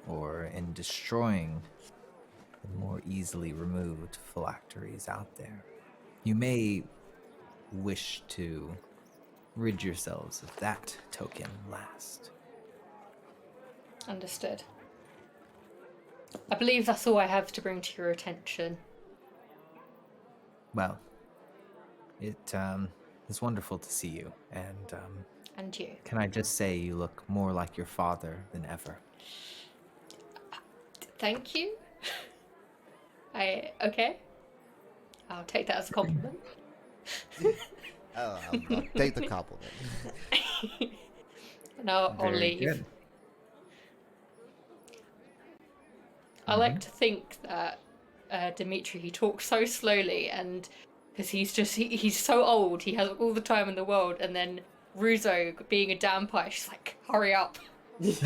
or in destroying the more easily removed phylacteries out there. You may wish to rid yourselves of that token last. Understood. I believe that's all I have to bring to your attention. Well, it is wonderful to see you, and you. can I just say you look more like your father than ever. Thank you. Okay. I'll take that as a compliment. I'll take the compliment. No, I'll Very leave. good. I like to think that Dimitri, he talks so slowly, and because he's so old, he has all the time in the world, and then Ruzo, being a vampire, she's like, hurry up. Because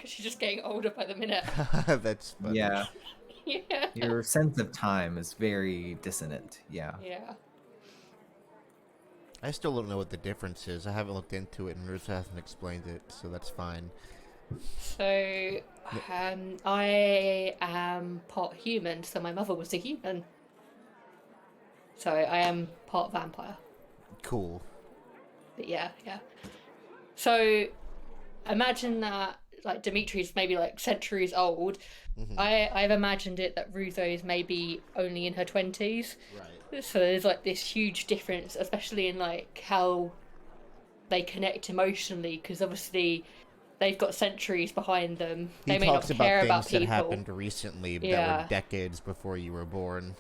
she's just getting older by the minute. That's funny. Yeah, Yeah. your sense of time is very dissonant. Yeah. Yeah. I still don't know what the difference is. I haven't looked into it, and Ruth hasn't explained it, so that's fine. So, I am part human, so my mother was a human. So I am part vampire. Cool. But yeah. So imagine that like Dimitri's maybe like centuries old. Mhm. I've imagined it that Ruzo's maybe only in her 20s. Right. So there's like this huge difference, especially in like how they connect emotionally, because obviously they've got centuries behind them. He They may not talks about care about things that people. happened recently that were Yeah. decades before you were born.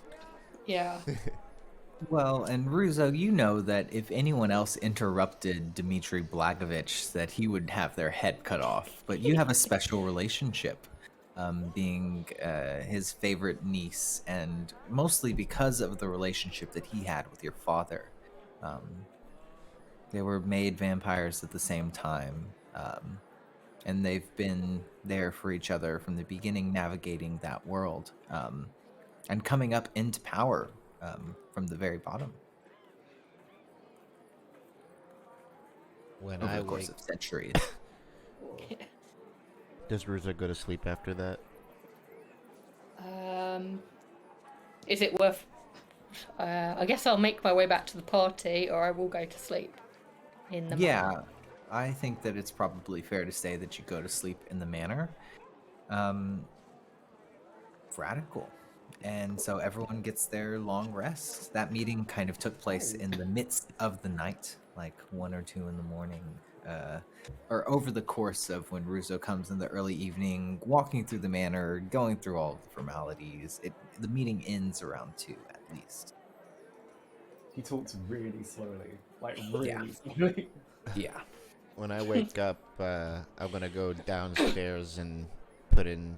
Yeah. Well, and Ruzo, you know that if anyone else interrupted Dmitry Blagovich, that he would have their head cut off. But you have a special relationship, being his favorite niece, and mostly because of the relationship that he had with your father. Um, they were made vampires at the same time, and they've been there for each other from the beginning, navigating that world, and coming up into power from the very bottom. When Over I the course wake, of centuries. does Ruza go to sleep after that? Is it worth? I guess I'll make my way back to the party, or I will go to sleep in the Yeah, manor. I think that it's probably fair to say that you go to sleep in the manor. Radical. And so everyone gets their long rests. That meeting kind of took place in the midst of the night, like 1 or 2 in the morning, or over the course of when Russo comes in the early evening, walking through the manor, going through all of the formalities. The meeting ends around 2 at least. He talks really slowly, like Yeah. really slowly. Yeah. When I wake up, I'm gonna go downstairs and put in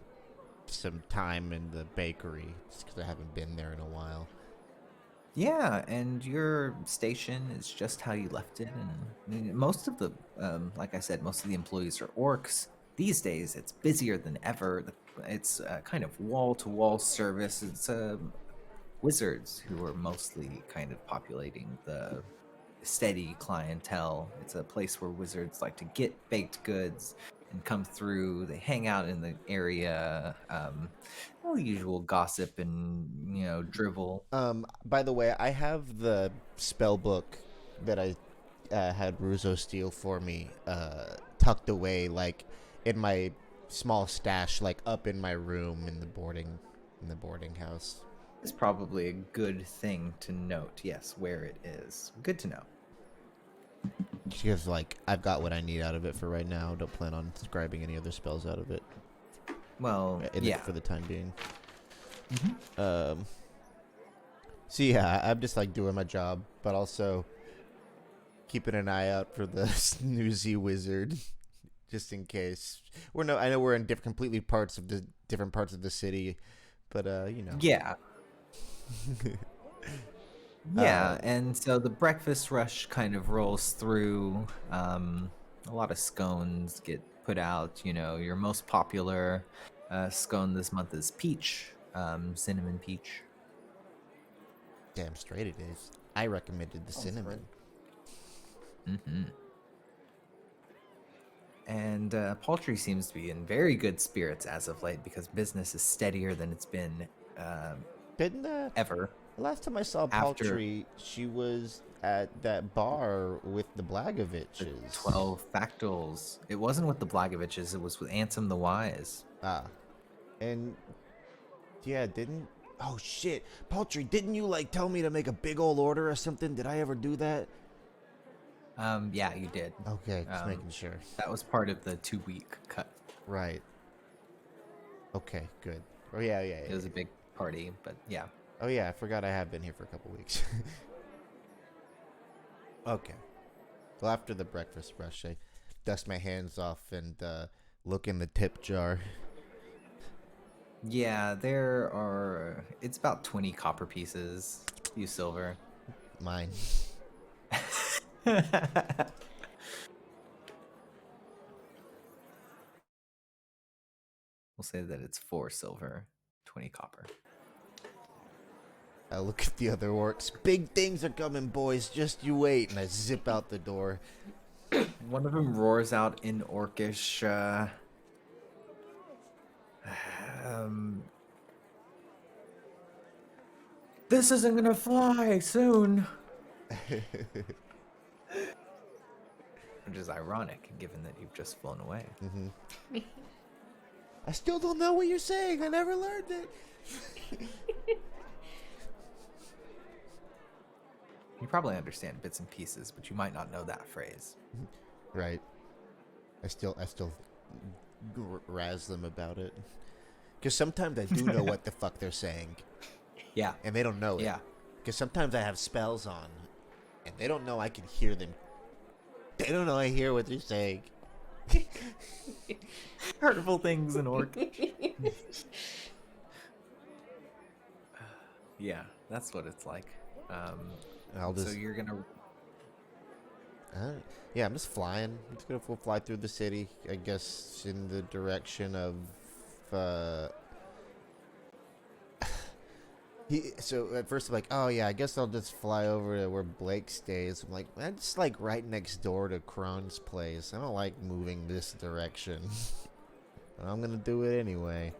some time in the bakery, just because I haven't been there in a while. Yeah, and your station is just how you left it. And most of the, like I said, most of the employees are orcs. These days, it's busier than ever. It's kind of wall-to-wall service. It's wizards who are mostly kind of populating the steady clientele. It's a place where wizards like to get baked goods and come through. They hang out in the area. All the usual gossip and drivel. By the way, I have the spell book that I had Ruzo steal for me, tucked away, like in my small stash, like up in my room in the boarding house. Is probably a good thing to note. Yes, where it is. Good to know. Because like I've got what I need out of it for right now. Don't plan on scribing any other spells out of it. Well, yeah. For the time being. Mhm. So yeah, I'm just like doing my job, but also keeping an eye out for the snoozy wizard, just in case. I know we're in different parts of the city, but Yeah. Yeah, and so the breakfast rush kind of rolls through. A lot of scones get put out. Your most popular scone this month is peach, cinnamon peach. Damn straight it is. I recommended the Sounds cinnamon. Mm-hmm. And Paltry seems to be in very good spirits as of late because business is steadier than it's been Didn't ever. the last time I saw After- Paltry, she was at that bar with the The Blagoviches. 12 Factals. It wasn't with the Blagoviches, it was with Ansem the Wise. And yeah, didn't. Oh shit, Paltry! Didn't you like tell me to make a big old order or something? Did I ever do that? Yeah, you did. Okay, just making sure. That was part of the 2-week cut. Right. Okay, good. Oh yeah. It was a big party, but yeah. Oh yeah, I forgot I have been here for a couple weeks. Okay. Well, after the breakfast rush, I dust my hands off and look in the tip jar. Yeah, it's about 20 copper pieces. You silver. Mine. We'll say that it's 4 silver, 20 copper. I look at the other orcs. Big things are coming, boys. Just you wait. And I zip out the door. One of them roars out in Orcish, This isn't gonna fly soon. Which is ironic, given that you've just flown away. I still don't know what you're saying. I never learned it. You probably understand bits and pieces, but you might not know that phrase. Right. I still razz them about it. Because sometimes I do know what the fuck they're saying, Yeah. and they don't know it. Yeah. Because sometimes I have spells on, and they don't know I can hear them. They don't know I hear what they're saying. Hurtful things in orc. Yeah, that's what it's like. I'll just, So you're gonna. yeah, I'm just flying. I'm just gonna fly through the city, I guess, in the direction of. So at first I'm like, oh yeah, I guess I'll just fly over to where Blake stays. I'm like, man, it's like right next door to Crone's place. I don't like moving this direction. But I'm gonna do it anyway.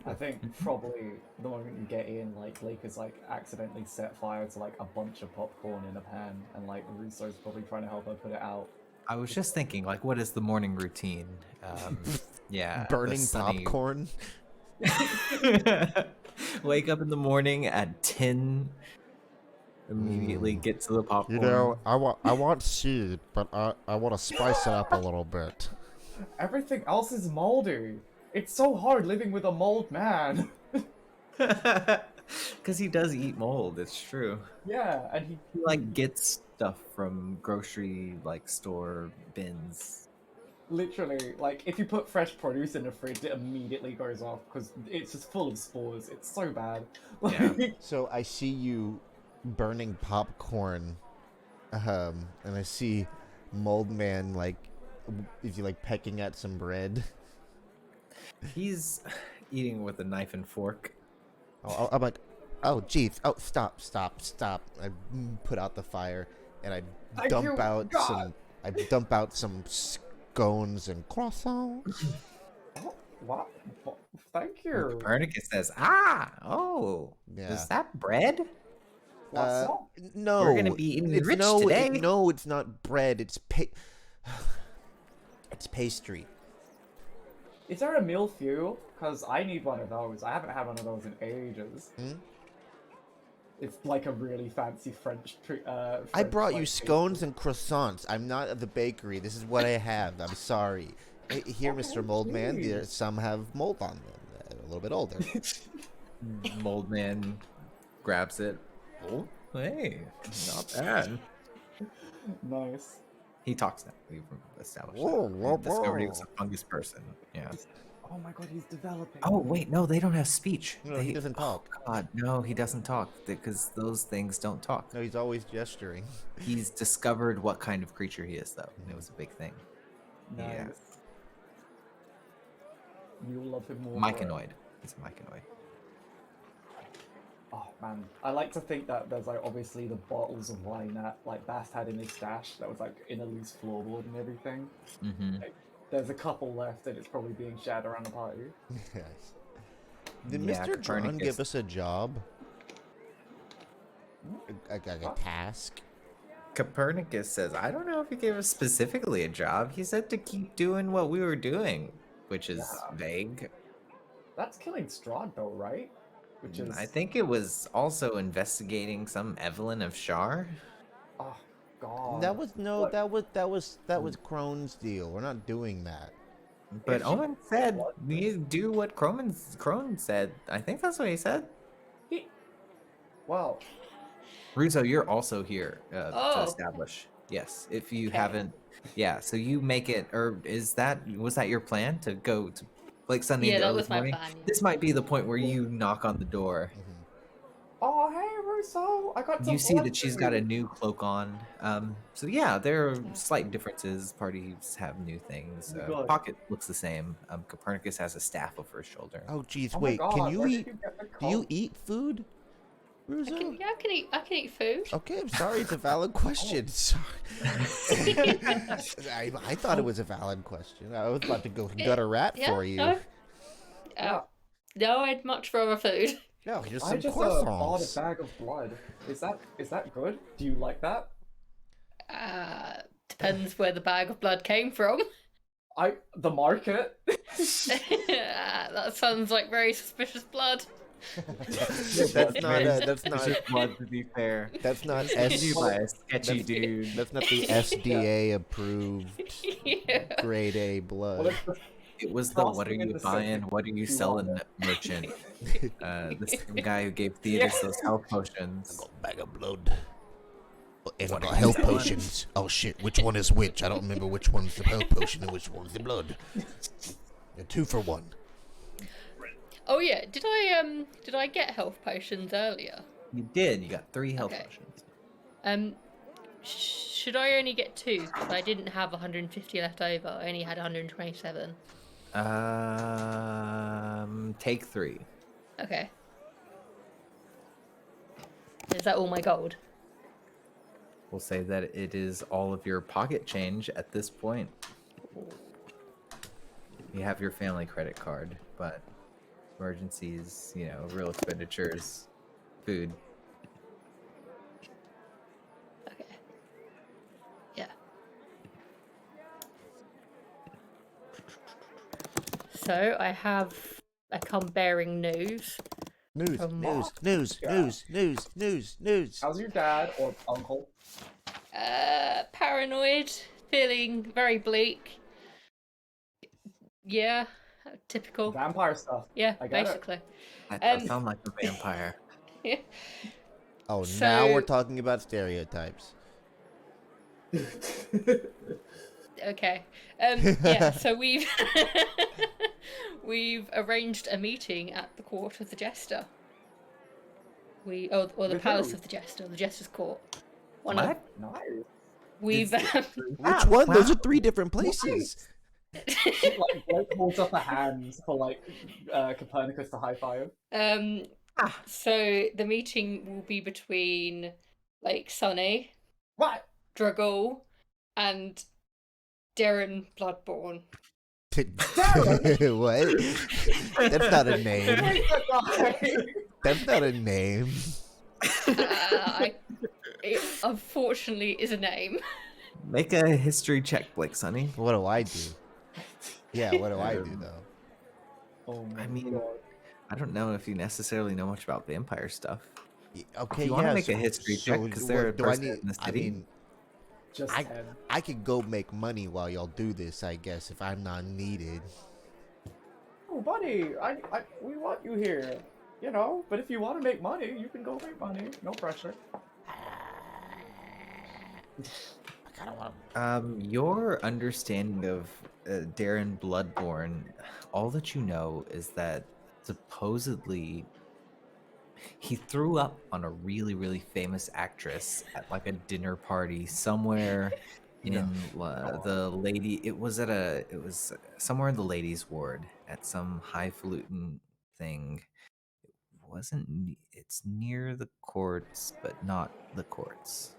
I think probably the moment you get in, like, Blake has like accidentally set fire to like a bunch of popcorn in a pan, and like Russo's probably trying to help her put it out. I was just thinking, like, what is the morning routine? Yeah, the Burning sunny- popcorn. Wake up in the morning at 10. Immediately get to the popcorn. You know, I want seed, but I want to spice it up a little bit. Everything else is moldy. It's so hard living with a mold man. Because he does eat mold. It's true. Yeah, and he He like gets stuff from grocery like store bins. literally, like, if you put fresh produce in the fridge, it immediately goes off because it's just full of spores. It's so bad. Yeah. So I see you burning popcorn, and I see Mold Man like, is he like pecking at some bread? He's eating with a knife and fork. I'm like, oh geez, oh stop. I put out the fire and I Thank dump you, out God. some scones and croissants. Oh, what? Thank you. Copernicus says, oh, Yeah. is that bread? What's up? No, We're gonna be eating it's rich no, today. no, it's not bread. It's it's pastry. Is there a meal fuel? Because I need one of those. I haven't had one of those in ages. Hmm? It's like a really fancy French. I French, brought you like, scones and croissants. I'm not at the bakery. This is what I have. I'm sorry. Here, Oh, Mr. Moldman, jeez. some have mold on them. A little bit older. Mold man grabs it. Oh, hey, not bad. Nice. He talks now. We've established Whoa, that. whoa, We discovered he was whoa. a fungus person. Yeah. Oh my god, he's developing. Oh wait, no, they don't have speech. No, he doesn't talk. Oh, God, no, he doesn't talk because those things don't talk. No, he's always gesturing. He's discovered what kind of creature he is, though. And it was a big thing. Nice. Yeah. You'll love him more. for it. Myconoid. He's a myconoid. Oh man, I like to think that there's like obviously the bottles of wine that like Bast had in his stash that was like in a loose floorboard and everything. Mm-hmm. There's a couple left and it's probably being shared around the party. Yes. Did Yeah, Mr. John Copernicus. give us a job? A task? Copernicus says, I don't know if he gave us specifically a job. He said to keep doing what we were doing, which is Yeah. vague. That's killing Strahd though, right? Which is I think it was also investigating some Evelyn of Shar. oh god. That was no. What? That was Crone's deal. We're not doing that. But If she Owen said, was- you do what Crone said. I think that's what he said. He... Well, Russo, you're also here to Oh. establish. Yes, if you Okay. haven't, yeah. So you make it, or was that your plan to go to Lake Sunday? Yeah, in the that early was my morning? plan. Yeah. This might be the point where you knock on the door. oh hey Russo, I got some You see that she's got a blessings. new cloak on. So yeah, there are slight differences. Parties have new things. Good. Pocket looks the same. Copernicus has a staff over his shoulder. Oh, geez, Oh my wait. God, Can you where did eat? you get the Do you coat? eat food? Ruzo? I can eat food. Okay, I'm sorry. It's a valid question. Sorry. I thought it was a valid question. I was about to go gut a rat Yeah, for you. no. Yeah. No, I'd much rather food. No, here's I some just bought a croissants. bag of blood. Is that good? Do you like that? Depends where the bag of blood came from. The market. That sounds like very suspicious blood. That's not. That's not. Just blood, to be fair. That's not You by a sketchy that's- dude. That's not the SDA approved Yeah. grade A Well, blood. it's the It was the what are Frosting in you the buying, Pacific. what are you You selling want merchant. The same guy who gave Thetis those health potions. Got a bag of blood. And I What got are you health selling? potions. Oh shit, which one is which? I don't remember which one's the health potion and which one's the blood. They're 2 for 1. Oh yeah, did I get health potions earlier? You did. You got 3 health Okay. potions. Should I only get 2? Because I didn't have 150 left over. I only had 127. Take 3. Okay. Is that all my gold? We'll say that it is all of your pocket change at this point. You have your family credit card, but emergencies, real expenditures, food. Okay. Yeah. So I come bearing news. News, From news, what? news, Yeah. news. How's your dad or uncle? Paranoid, feeling very bleak. Yeah, typical. Vampire stuff. Yeah, I get it. basically. That does Um, sound like a vampire. Oh, now So- we're talking about stereotypes. Okay. Yeah, so we've we've arranged a meeting at the court of the jester. Or the With palace who? of the jester's court. One of What? Nice. we've Which one? Those are 3 different places. Like Blake holds up a hand for like Copernicus to high five. So the meeting will be between like Sunny, What? Dragul, and Darren Bloodborne. What? That's not a name. Where's that guy? That's not a name. It unfortunately is a name. Make a history check, Blake Sonny. What do I do? Yeah, what do I do though? Oh my I mean, God. I don't know if you necessarily know much about vampire stuff. Okay, you wanna yeah, make a history check, 'cause they're a what do I person need? in the I city? mean, Just I- 10. I could go make money while y'all do this, I guess, if I'm not needed. Oh, buddy, we want you here. You know, but if you want to make money, you can go make money. No pressure. I kind of want. Your understanding of Darren Bloodborne, all that you know is that supposedly he threw up on a really, really famous actress at like a dinner party somewhere in the lady. It was somewhere in the ladies' ward at some highfalutin thing. It's near the courts, but not the courts.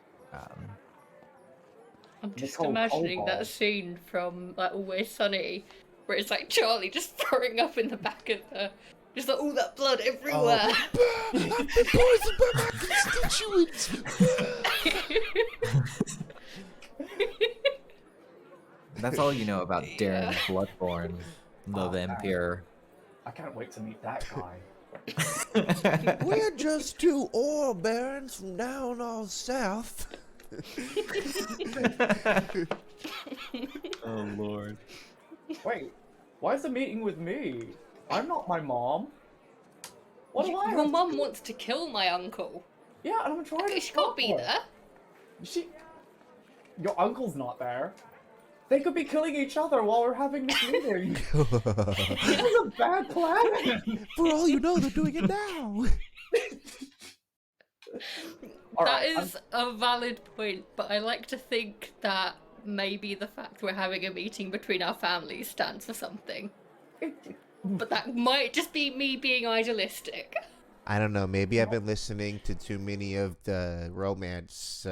I'm just Nicole imagining Cobalt. that scene from like Always Sunny, where it's like Charlie just throwing up in the back of the, just like all that blood everywhere. I've been poisoned by my constituents. That's all you know about Darren Yeah. Bloodborne, the Oh, vampire. I can't wait to meet that guy. We're just 2 ore barons from down all south. Oh Lord. Wait, why is the meeting with me? I'm not my mom. What do I Your have to mum do? wants to kill my uncle. Yeah, and I'm trying to She can't stop be her. there. Your uncle's not there. They could be killing each other while we're having this meeting. This is a bad plan. For all you know, they're doing it now. All That right, is a valid point, but I like to think that maybe the fact we're having a meeting between our families stands for something. But that might just be me being idealistic. I don't know. Maybe I've been listening to too many of the romance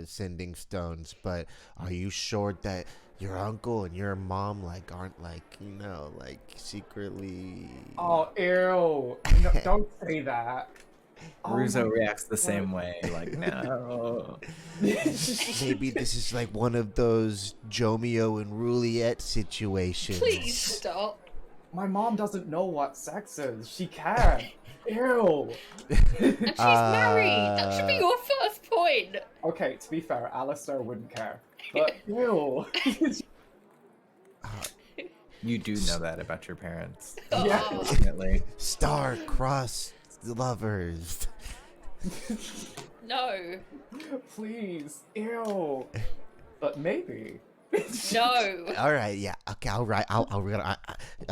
sending stones. But are you sure that your uncle and your mom like aren't like like secretly? Oh, ew! No, don't say that. Oh Russo my reacts the God. same way, like, no. Maybe this is like one of those Jomeo and Juliet situations. Please stop. My mom doesn't know what sex is. She can't. Ew. And she's married. That should be your first point. Okay, to be fair, Alistair wouldn't care. But ew. You do know that about your parents. Yeah. Oh. Unfortunately. Star-crossed lovers. No. Please. Ew. But maybe. No. All right, yeah, okay, I'll write. I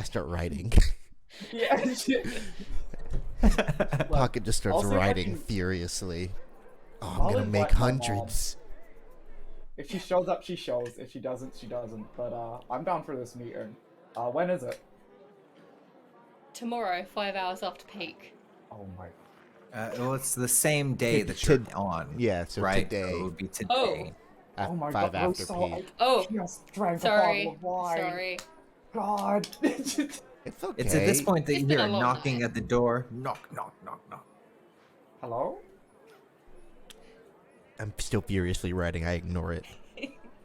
start writing. Yeah. Pocket just starts I'll see if I writing can- furiously. Oh, I'm I'll gonna make invite my mom. hundreds. If she shows up, she shows. If she doesn't, she doesn't. But I'm down for this meeting. When is it? Tomorrow, 5 hours after peak. Oh my. Well, it's the same day that you're on. Yeah, so right? today. So it would be today. Oh. At Oh my 5 God. after Rosa, peak. Oh, I just drank a sorry. bottle of wine. Sorry. God. It's okay. It's at this point that It's you been hear a long knocking night. at the door. Knock, knock, knock, knock. Hello? I'm still furiously writing. I ignore it.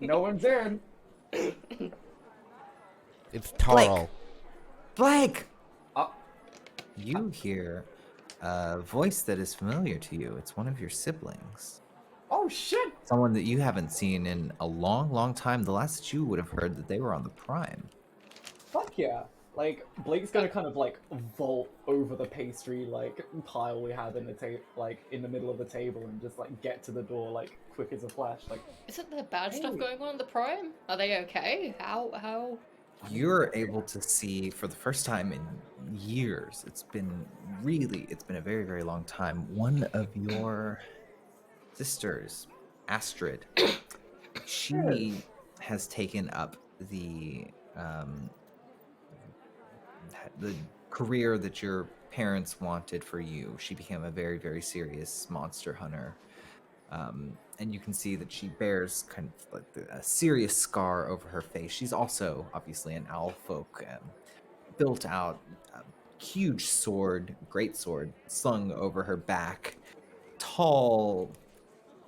No one's in. It's Tarl. Blake! Uh, You hear a voice that is familiar to you. It's one of your siblings. oh shit! Someone that you haven't seen in a long, long time. The last that you would have heard that they were on the Prime. Fuck yeah. Like, Blake's gonna kind of like vault over the pastry like pile we have in the in the middle of the table and just like get to the door like quick as a flash. Like, Isn't there bad stuff Hey. going on in the Prime? Are they okay? How? You're able to see for the first time in years. It's been a very, very long time. One of your sisters, Astrid, she has taken up the career that your parents wanted for you. She became a very, very serious monster hunter. And you can see that she bears kind of like a serious scar over her face. She's also obviously an owl folk, built out, huge sword, great sword, slung over her back. Tall,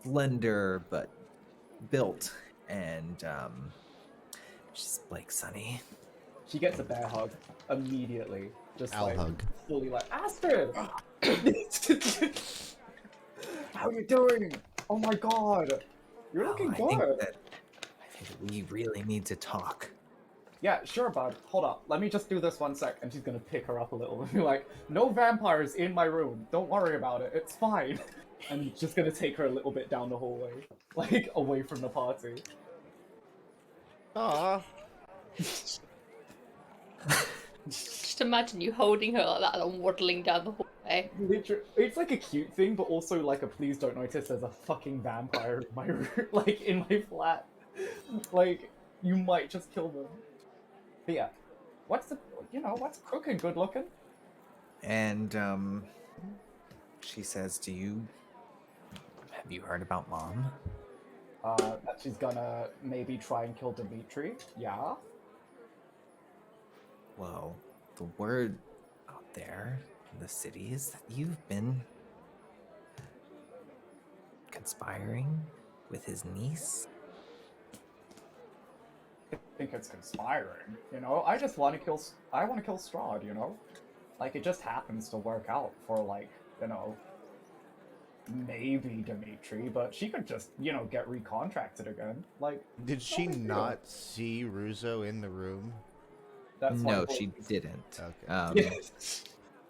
slender, but built. And she's Blake Sunny. she gets a bear hug immediately. Just Owl like hug. fully like, Astrid! How you doing? Oh my god! You're looking I think good. that we really need to talk. Yeah, sure, bud. Hold up. Let me just do this 1 sec. And she's gonna pick her up a little and be like, no vampires in my room. Don't worry about it. It's fine. And just gonna take her a little bit down the hallway. Like, away from the party. Aw. Just imagine you holding her like that and waddling down the hallway. Literally, it's like a cute thing, but also like a please don't notice there's a fucking vampire in my room, like, in my flat. Like, you might just kill them. But yeah, what's cooking good looking? And she says, have you heard about Mom? That she's gonna maybe try and kill Dimitri. Yeah. Well, the word out there in the city is that you've been conspiring with his niece. I think it's conspiring, you know? I just want to kill Strahd, you know? Like, it just happens to work out for, like, you know, maybe Dimitri, but she could just, you know, get recontracted again. Like, Did she big deal. not see Russo in the room? that's why No, Blake- she didn't. Okay.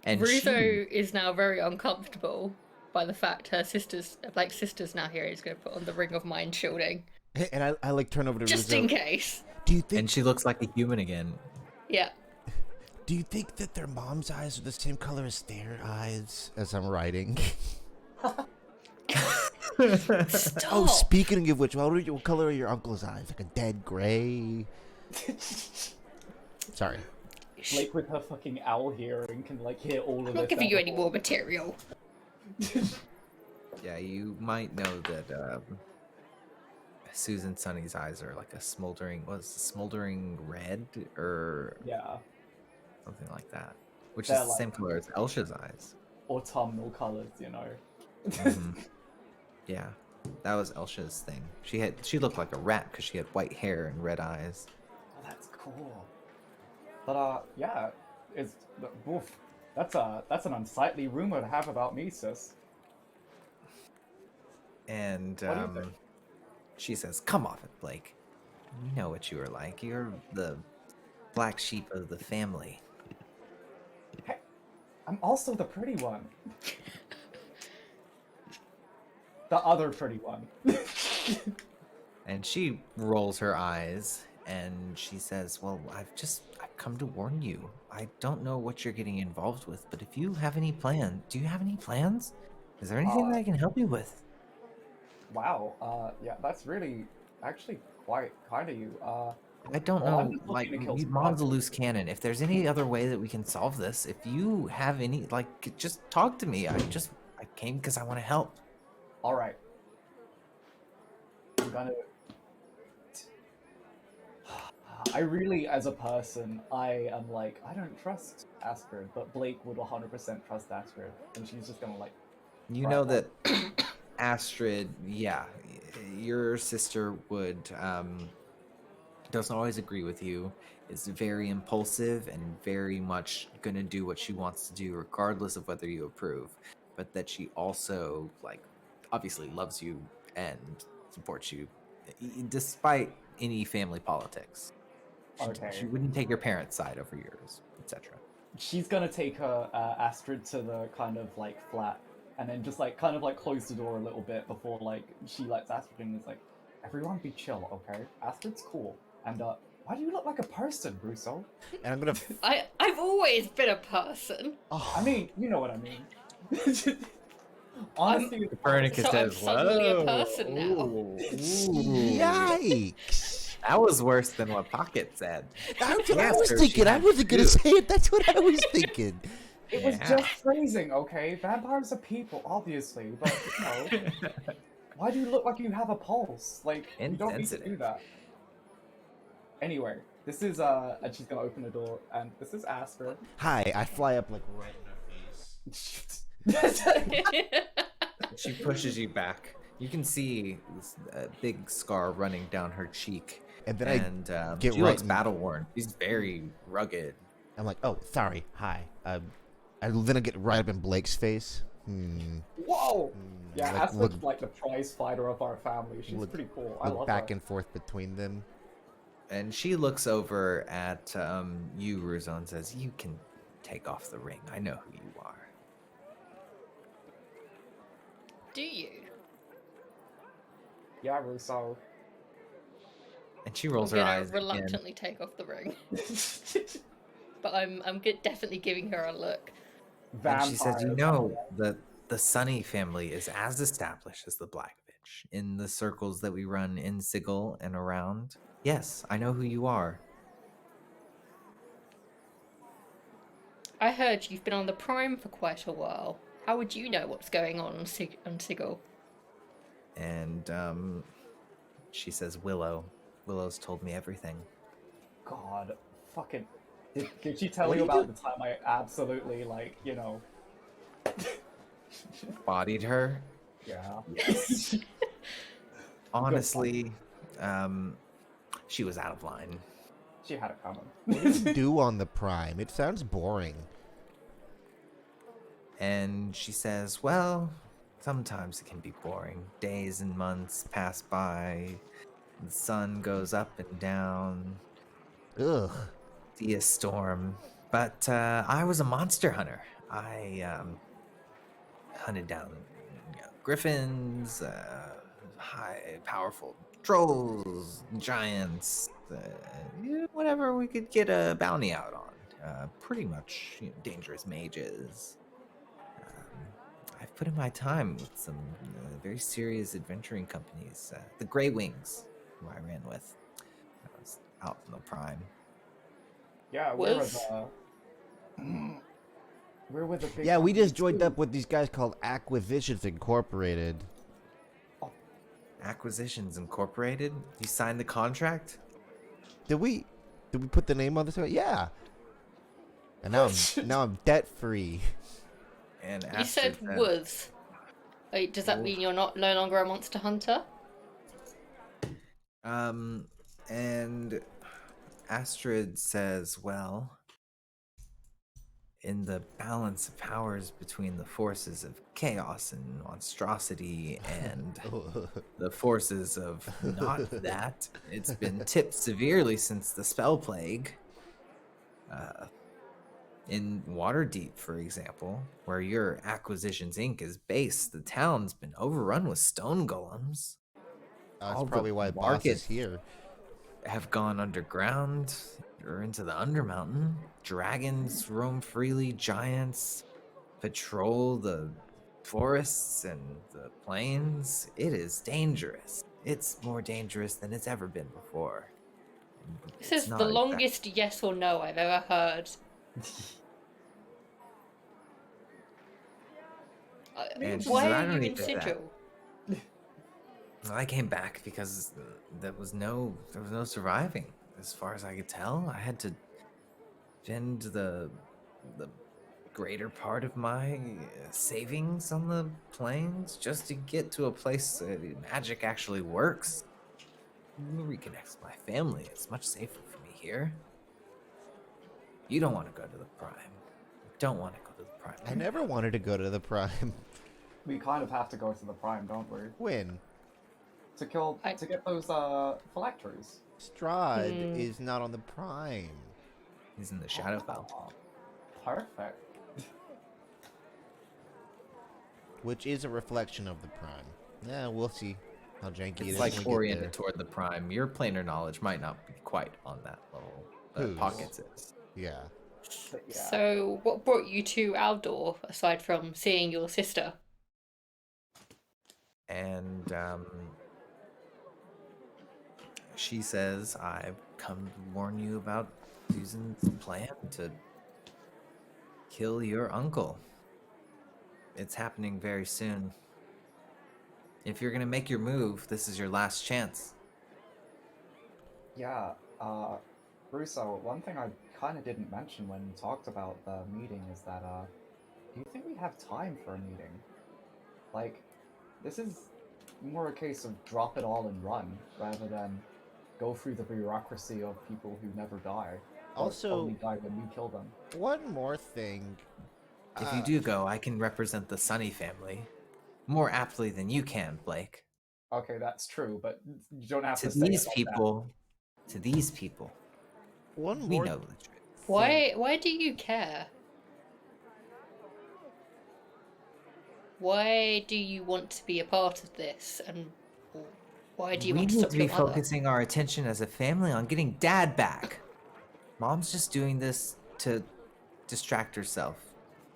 And Russo she, is now very uncomfortable by the fact her sister's now here. He's going to put on the Ring of Mind shielding And I like turn over to just Russo. in case. Do you think? and she looks like a human again. Yeah. Do you think that their mom's eyes are the same color as their eyes? As I'm writing. Stop. Oh, speaking of which, what color are your uncle's eyes? Like a dead gray? Sorry. Blake with her fucking owl hearing can like hear all of I'm this. not giving you any before. more material. Yeah, you might know that Susan Sunny's eyes are like a smoldering red or Yeah, something like that, which they're is the like same color as Elsha's eyes. autumnal colors, you know. Mhm. Yeah, that was Elsha's thing. She looked like a rat because she had white hair and red eyes. Oh, that's cool. But yeah, it's oof, that's an unsightly rumor to have about me, sis. And What do you think? she says, "Come off it, Blake. You know what you are like. You're the black sheep of the family." Hey, I'm also the pretty one. The other pretty one. And she rolls her eyes and she says, "Well, I've come to warn you. I don't know what you're getting involved with, but if you have any plan, do you have any plans? Is there anything that I can help you with?" Wow. Yeah, that's really actually quite kind of you. I don't Well, I'm know, just like, looking to kill some mom's a bugs. loose cannon. If there's any other way that we can solve this, if you have any, like, just talk to me. I came because I want to help. All right. I'm gonna. I really, as a person, I am like, I don't trust Astrid, but Blake would 100% trust Astrid, and she's just gonna like. You cry know about that Astrid, yeah, your sister would doesn't always agree with you, is very impulsive and very much gonna do what she wants to do regardless of whether you approve, but that she also, like, obviously loves you and supports you despite any family politics. She Okay. wouldn't take your parents' side over yours, etc. She's gonna take her Astrid to the kind of like flat, and then just like kind of like close the door a little bit before like she lets Astrid in. And is like, everyone be chill, okay? Astrid's cool, and why do you look like a person, Russo? And I'm gonna. I've always been a person. Oh, I mean, you know what I mean. Honesty is Copernicus So I'm says, suddenly a "Whoa, person now." ooh, yikes! that was worse than what Pocket said." That's what I Yes, was sir, she thinking. I had wasn't gonna to. say it. That's what I was thinking. It was Yeah. just phrasing, okay? Vampires are people, obviously, but you know, why do you look like you have a pulse? Like, you don't need to do Insensitive. that. Anyway, this is and she's gonna open the door, and this is Astrid. Hi, I fly up like right in her face. She pushes you back. You can see this big scar running down her cheek, And then and get she right looks in- battle worn. She's very rugged. I'm like, oh, sorry. Hi. Then I get right up in Blake's face. Whoa! Yeah, Like, Astrid's like the prize fighter of our family. She's look- pretty cool. I look love back her. and forth between them. And she looks over at you, Ruzo, and says, "You can take off the ring. I know who you are." Do you? Yeah, Russo. And she I'm rolls her gonna eyes again. reluctantly take off the ring, but I'm definitely giving her a look. And she says, "You Vampires. know that the Sunny family is as established as the Black Bitch in the circles that we run in Sigil and around. Yes, I know who you are." I heard you've been on the Prime for quite a while. How would you know what's going on on Sigil? And she says, Willow's told me everything." God, fucking. Did she tell you about the time I absolutely, like, you know. Bodied her. Yeah. Honestly, she was out of line. She had it coming. What do you do on the Prime? It sounds boring. And she says, "Well, sometimes it can be boring. Days and months pass by. The sun goes up and down. Ugh. See a storm. But I was a monster hunter. I hunted down griffins, high, powerful trolls, giants, whatever we could get a bounty out on. Pretty much dangerous mages. I've put in my time with some very serious adventuring companies. The Grey Wings, who I ran with. I was out in the Prime." Yeah, Was? we're with a big Yeah, we company just joined too. up with these guys called Acquisitions Incorporated. Acquisitions Incorporated? You signed the contract? Did we put the name on this one? Yeah. And now I'm debt free. And You said Astrid said, was. Wait, does that Wolf. mean you're not no longer a monster hunter? And Astrid says, well, in the balance of powers between the forces of chaos and monstrosity and the forces of not that, it's been tipped severely since the spell plague. In Waterdeep, for example, where your Acquisitions Inc. is based, the town's been overrun with stone golems. That's All the probably why Boss is markets here. have gone underground or into the Undermountain. Dragons roam freely, giants patrol the forests and the plains. It is dangerous. It's more dangerous than it's ever been before. This It's is the not longest yes or no I've ever heard. And she Why said, are "I you don't in need to do that." Sigil? I came back because there was no surviving. As far as I could tell, I had to spend the greater part of my savings on the plains just to get to a place magic actually works. Reconnects my family. It's much safer for me here. You don't want to go to the Prime. You don't want to go to the Prime. I never wanted to go to the Prime. We kind of have to go to the Prime, don't we? When? To get those phylacteries. Strahd is not on the Prime. He's in the Shadowfell. Perfect. Which is a reflection of the Prime. Yeah, we'll see how janky it It's is like when we get oriented there. toward the Prime. Your planar knowledge might not be quite on that level. Whose? Pockets is. Yeah. But yeah. So, what brought you to Aldor, aside from seeing your sister? And she says, I've come to warn you about Susan's plan to kill your uncle. It's happening very soon. If you're gonna make your move, this is your last chance. Yeah, Russo, one thing I kind of didn't mention when we talked about the meeting is that, do you think we have time for a meeting? Like, this is more a case of drop it all and run, rather than go through the bureaucracy of people who never die. Or Also- only die when we kill them. One more thing. If you do go, I can represent the Sunny family more aptly than you can, Blake. Okay, that's true, but you don't have To to say these it like people, One we more know the truth. Why do you care? Why do you want to be a part of this, and why do you We want to need stop to be your mother? focusing our attention as a family on getting Dad back. Mom's just doing this to distract herself,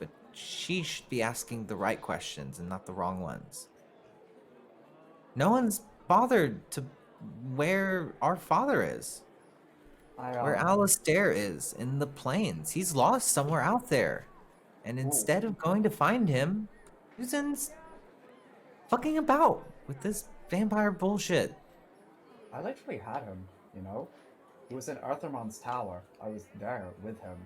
but she should be asking the right questions and not the wrong ones. No one's bothered to where our father is, where Alistair is in the plains. He's lost somewhere out there. And instead of going to find him, Susan's fucking about with this vampire bullshit. I literally had him, you know? He was in Arthurmon's tower. I was there with him.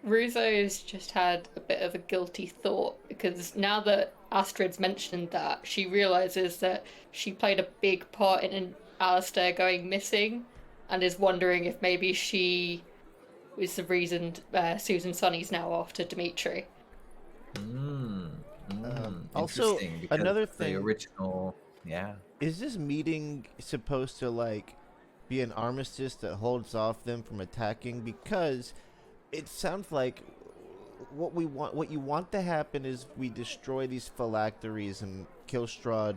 Ruzo's just had a bit of a guilty thought, because now that Astrid's mentioned that, she realizes that she played a big part in Alistair going missing, and is wondering if maybe she was the reason Susan Sunny's now after Dimitri. Also, Interesting, because another the thing- original, yeah. Is this meeting supposed to, like, be an armistice that holds off them from attacking? Because it sounds like what you want to happen is we destroy these phylacteries and kill Strahd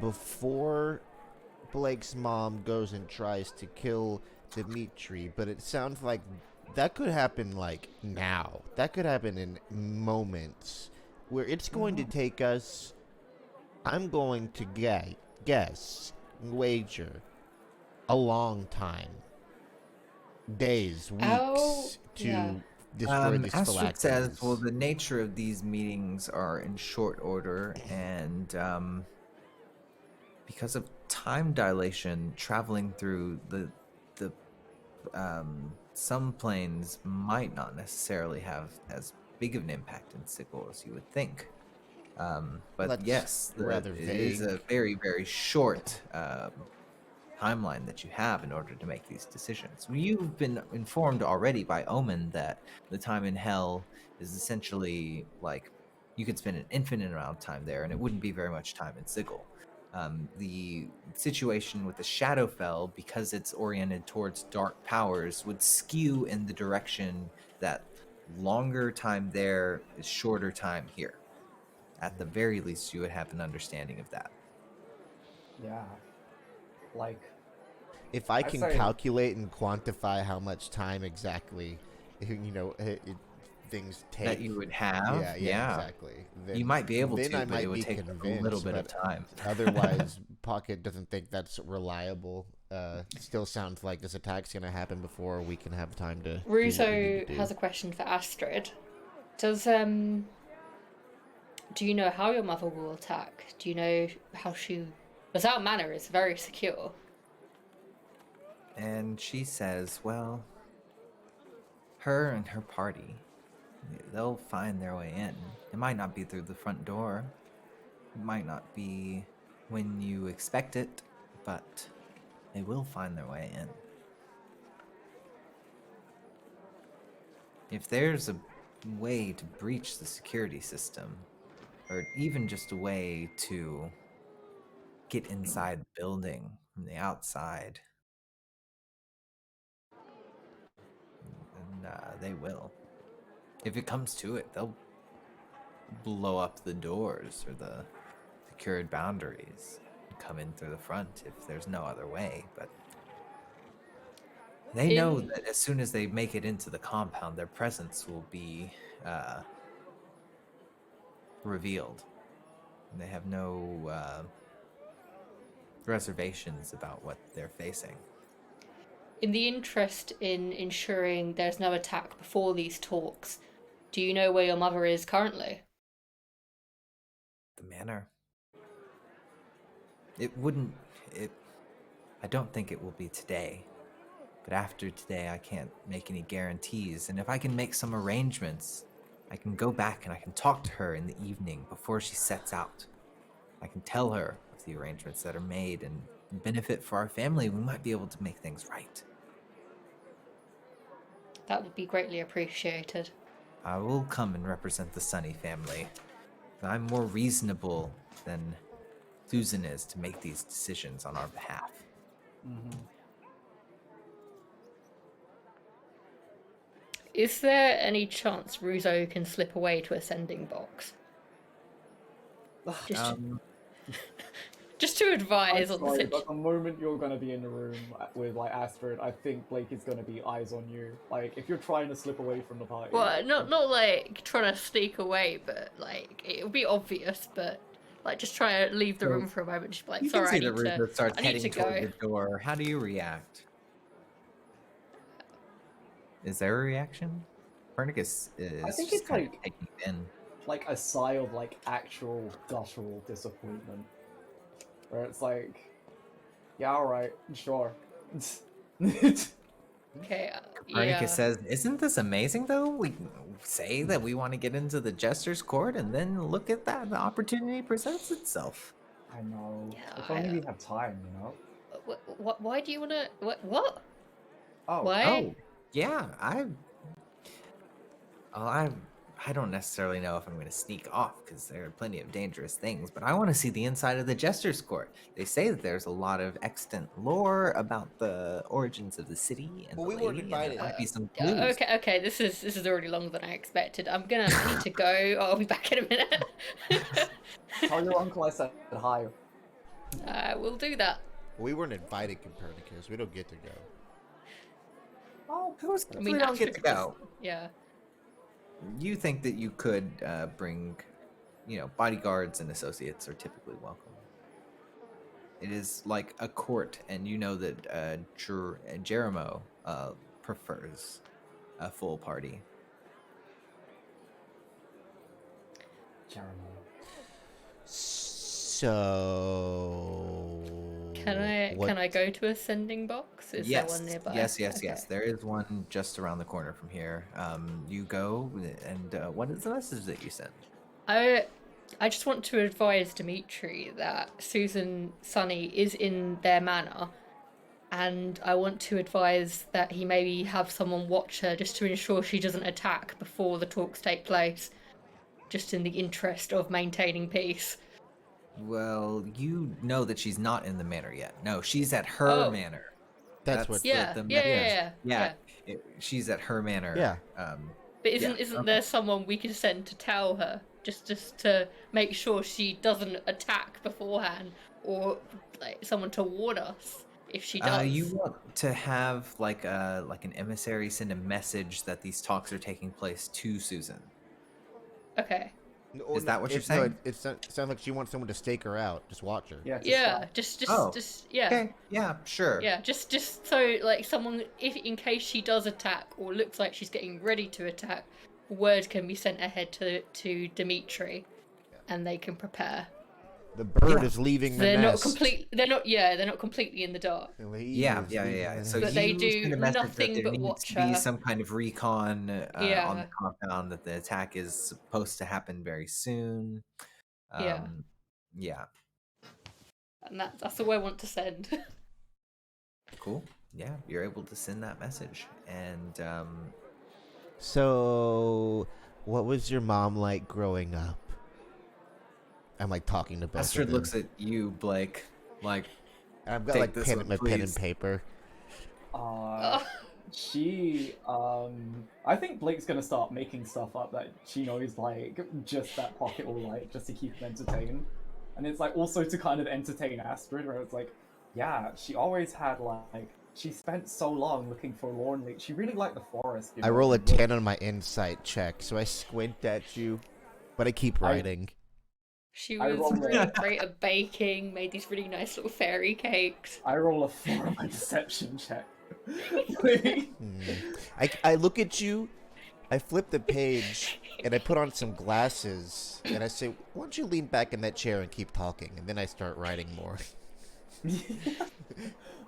before Blake's mom goes and tries to kill Dimitri. But it sounds like that could happen, like, now. That could happen in moments, where it's going to take us, I'm going to guess, wager, a long time. days, Oh, weeks yeah. to destroy these Astrid says, well, phylacteries. the nature of these meetings are in short order, and because of time dilation, traveling through the some planes might not necessarily have as big of an impact in Sigil as you would think. But That's yes, rather it is a vague. very, very short timeline that you have in order to make these decisions. You've been informed already by Omen that the time in Hell is essentially like you could spend an infinite amount of time there, and it wouldn't be very much time in Sigil. The situation with the Shadowfell, because it's oriented towards dark powers, would skew in the direction that longer time there is shorter time here. At the very least, you would have an understanding of that. Yeah. Like, If I I can say, calculate and quantify how much time exactly, things That take. you would have, Yeah, yeah. exactly. You might be able Then to, I but it might would be take a little convinced, bit of but time. otherwise, Pocket doesn't think that's reliable. Still sounds like this attack's gonna happen before we can have time to do what we need Russo to do. has a question for Astrid. Does do you know how your mother will attack? Do you know how she? Without manner is very secure. And she says, well, her and her party, they'll find their way in. It might not be through the front door. It might not be when you expect it, but they will find their way in. If there's a way to breach the security system, or even just a way to get inside the building from the outside, then they will. If it comes to it, they'll blow up the doors or the secured boundaries and come in through the front if there's no other way. But they know that as soon as they make it into the compound, their presence will be revealed. And they have no reservations about what they're facing. In the interest in ensuring there's no attack before these talks, do you know where your mother is currently? The manor. It wouldn't. It. I don't think it will be today. But after today, I can't make any guarantees. And if I can make some arrangements, I can go back and I can talk to her in the evening before she sets out. I can tell her of the arrangements that are made and benefit for our family. We might be able to make things right. That would be greatly appreciated. I will come and represent the Sunny family. But I'm more reasonable than Susan is to make these decisions on our behalf. Is there any chance Russo can slip away to a sending box? Just to advise on the sorry, situation. but the moment you're gonna be in the room with like Astrid, I think Blake is gonna be eyes on you. Like, if you're trying to slip away from the party. Well, not like trying to sneak away, but like it'll be obvious. But like just try to leave the room for a moment. Just be like, You sorry, can I see that need to. Ruther starts I need to heading toward go. the door. How do you react? Is there a reaction? Copernicus is I think just it's kind of like- taking it in. Like a sigh of like actual guttural disappointment, where it's like, yeah, all right, sure. Okay. Copernicus Yeah. says, "Isn't this amazing? Though we say that we want to get into the Jester's Court, and then look at that, the opportunity presents itself." I know. Yeah, If only we have time, you know. What? Why do you want to? What? Oh, Why? Oh, yeah. I don't necessarily know if I'm going to sneak off because there are plenty of dangerous things, but I want to see the inside of the Jester's Court. They say that there's a lot of extant lore about the origins of the city and Well, the we weren't lady, and there invited. might be some clues. Okay. This is already longer than I expected. I need to go. I'll be back in a minute. tell your uncle I said hi. We'll do that. We weren't invited, Copernicus. We don't get to go. Oh, I mean, we don't get to Astrid go. Yeah. You think that you could bring, bodyguards and associates are typically welcome. It is like a court, and you know that Jeremo prefers a full party. Jeremy. So Can I go to ascending box? Is there one nearby? Yes. Okay. There is one just around the corner from here. You go, and what is the message that you send? I just want to advise Dimitri that Susan Sunny is in their manor, and I want to advise that he maybe have someone watch her just to ensure she doesn't attack before the talks take place, just in the interest of maintaining peace. Well, you know that she's not in the manor yet. No, she's at her Oh. manor. That's what. Yeah, the yeah. She's at her manor. Yeah. But isn't okay. there someone we could send to tell her, just to make sure she doesn't attack beforehand, or like someone to warn us if she does? You want to have like an emissary send a message that these talks are taking place to Susan. Okay. Is that what you're No, saying? it sounds like she wants someone to stake her out. Just watch her. Yeah. Yeah, just yeah. Okay. Yeah. Sure. Yeah, just so like someone, if in case she does attack or looks like she's getting ready to attack, word can be sent ahead to Dimitri, and they can prepare. The bird is leaving the They're nest. They're not completely in the dark. Yeah. So But they you do send a message nothing that there but needs watch to be her. some kind of recon on Yeah. the compound, that the attack is supposed to happen very soon. Yeah. Yeah. And that's all I want to send. Cool. Yeah, you're able to send that message, and So, what was your mom like growing up? I'm like talking to both Astrid of them. looks at you, Blake, like, I've got "Take like this pen one, and please." paper. She, I think Blake's gonna start making stuff up that she knows, like, just that Pocket will like, just to keep them entertained. And it's like also to kind of entertain Astrid, where it's like, yeah, she always had like, she spent so long looking forlornly. She really liked the forest. You I know, roll a and looked- 10 on my insight check, so I squint at you, but I keep writing. She I was rolled really a- great at baking, made these really nice little fairy cakes. I roll a 4 on my deception check. I look at you, I flip the page, and I put on some glasses, and I say, why don't you lean back in that chair and keep talking? And then I start writing more.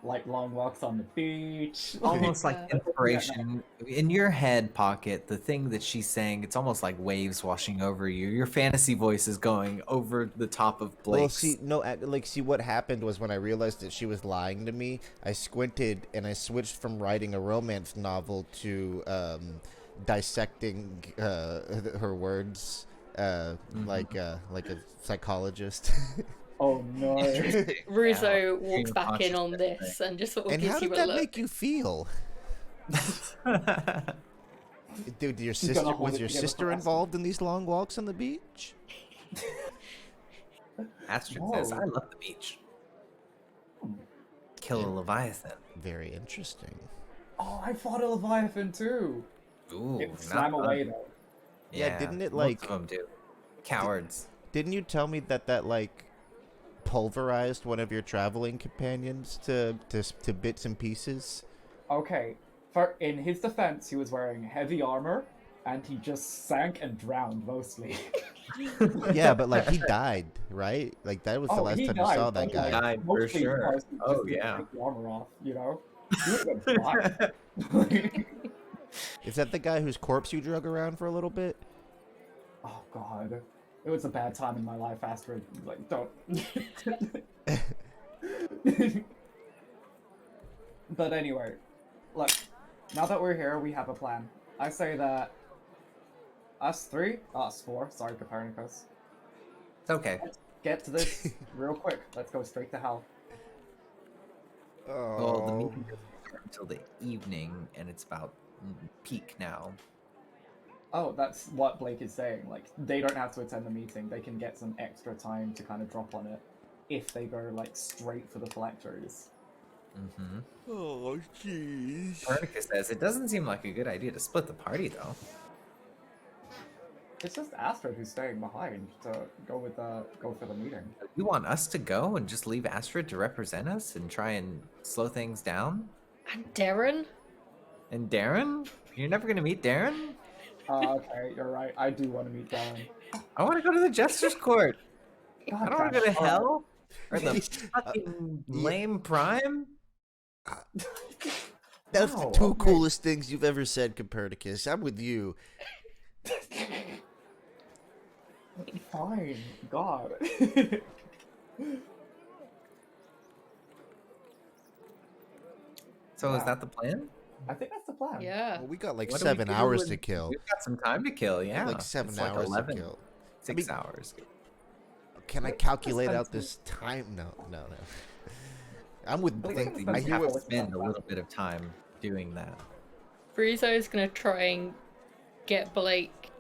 Like long walks on the beach. almost like Yeah. inspiration in your head, Pocket. The thing that she's saying, it's almost like waves washing over you. Your fantasy voice is going over the top of Blake's. Well, see, what happened was when I realized that she was lying to me, I squinted and I switched from writing a romance novel to dissecting her words, like a psychologist. Oh no. Russo Stream walks of back in on consciousness this and just sort of And gives how you did a that look. make you feel? Dude, He's gonna hold was it your together sister for involved in these long walks on the beach? Astrid says, Whoa. "I love the beach. Kill a leviathan. Very interesting. Oh, I fought a leviathan too. Ooh, It not swam fun. away though. Yeah, didn't it, most like- of them do? Cowards. Didn't you tell me that like pulverized one of your traveling companions to bits and pieces? Okay, in his defense, he was wearing heavy armor, and he just sank and drowned mostly. Yeah, but like he died, right? Like that was the last he time you died, saw that but, guy. like, Died for mostly sure. because he Oh, just didn't yeah. take the armor off, you know. He would have been fine. Is that the guy whose corpse you drug around for a little bit? Oh god, it was a bad time in my life. Astrid, like, don't. But anyway, look. Now that we're here, we have a plan. I say that us four. Sorry, Copernicus. It's okay. Get to this real quick. Let's go straight to hell. Well, the meeting doesn't start until the evening, and it's about peak now. Oh, that's what Blake is saying. Like, they don't have to attend the meeting. They can get some extra time to kind of drop on it if they go, like, straight for the collectors. Mm-hmm. Oh, jeez. Copernicus says, it doesn't seem like a good idea to split the party, though. It's just Astrid who's staying behind to go for the meeting. You want us to go and just leave Astrid to represent us and try and slow things down? And Darren? And Darren? You're never gonna meet Darren? Okay, you're right. I do want to meet Darren. I want to go to the Jester's Court. God I don't want to damn go it. to Alright. hell or the Uh, fucking yeah. lame prime. That's the Wow, two okay. coolest things you've ever said, Copernicus. I'm with you. Fine. God. So is Yeah. that the plan? I think that's the plan. Yeah. Well, we got like What do we 7 do hours in- to kill. We've got some time to kill. We Yeah, have like 7 it's like hours 11, to kill. 6 mean- hours. Can I Let's calculate spend out some- this time? No. I'm with But I it's Blake. think gonna we I spend hear have what to spend a little bit of time doing that. Bruzo's gonna try and get Blake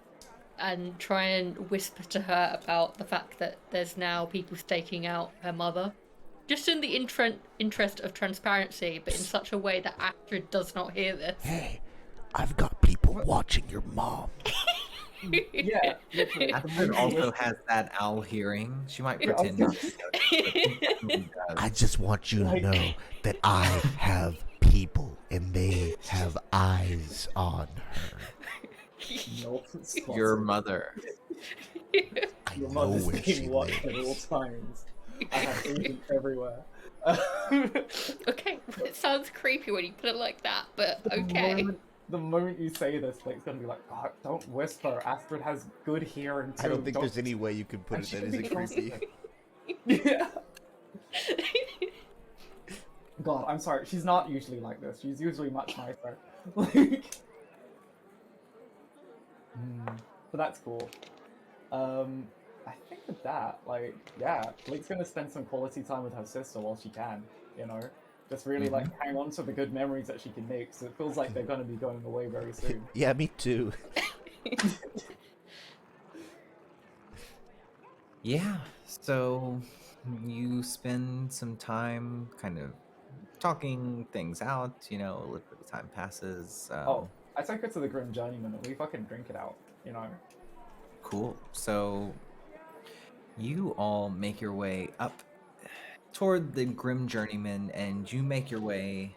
and try and whisper to her about the fact that there's now people staking out her mother. Just in the interest of transparency, but in such a way that Astrid does not hear this. Hey, I've got people watching your mom. Yeah, literally. Astrid also has that owl hearing. She might Yeah, I was pretend not to notice, but she definitely does. I just want you to Like- know that I have people and they have eyes on her. No, Your mother. I Your know mother's where she being watched at all lives. times. I have agents everywhere. Okay, it sounds creepy when you put it like that, but okay. The moment you say this, Blake's gonna be like, God, don't whisper. Astrid has good hearing too. I don't think there's any way you could put And it she that can be isn't creepy. Yeah. God, I'm sorry. She's not usually like this. She's usually much nicer. Like, but that's cool. I think with that, like, yeah, Blake's gonna spend some quality time with her sister while she can. You know, just really like hang on to the good memories that she can make. So it feels like they're gonna be going away very soon. Yeah, me too. Yeah, so you spend some time kind of talking things out, a little bit of time passes. Oh, I took her to the Grim Journeyman and we fucking drink it out. You know. Cool. So you all make your way up toward the Grim Journeyman and you make your way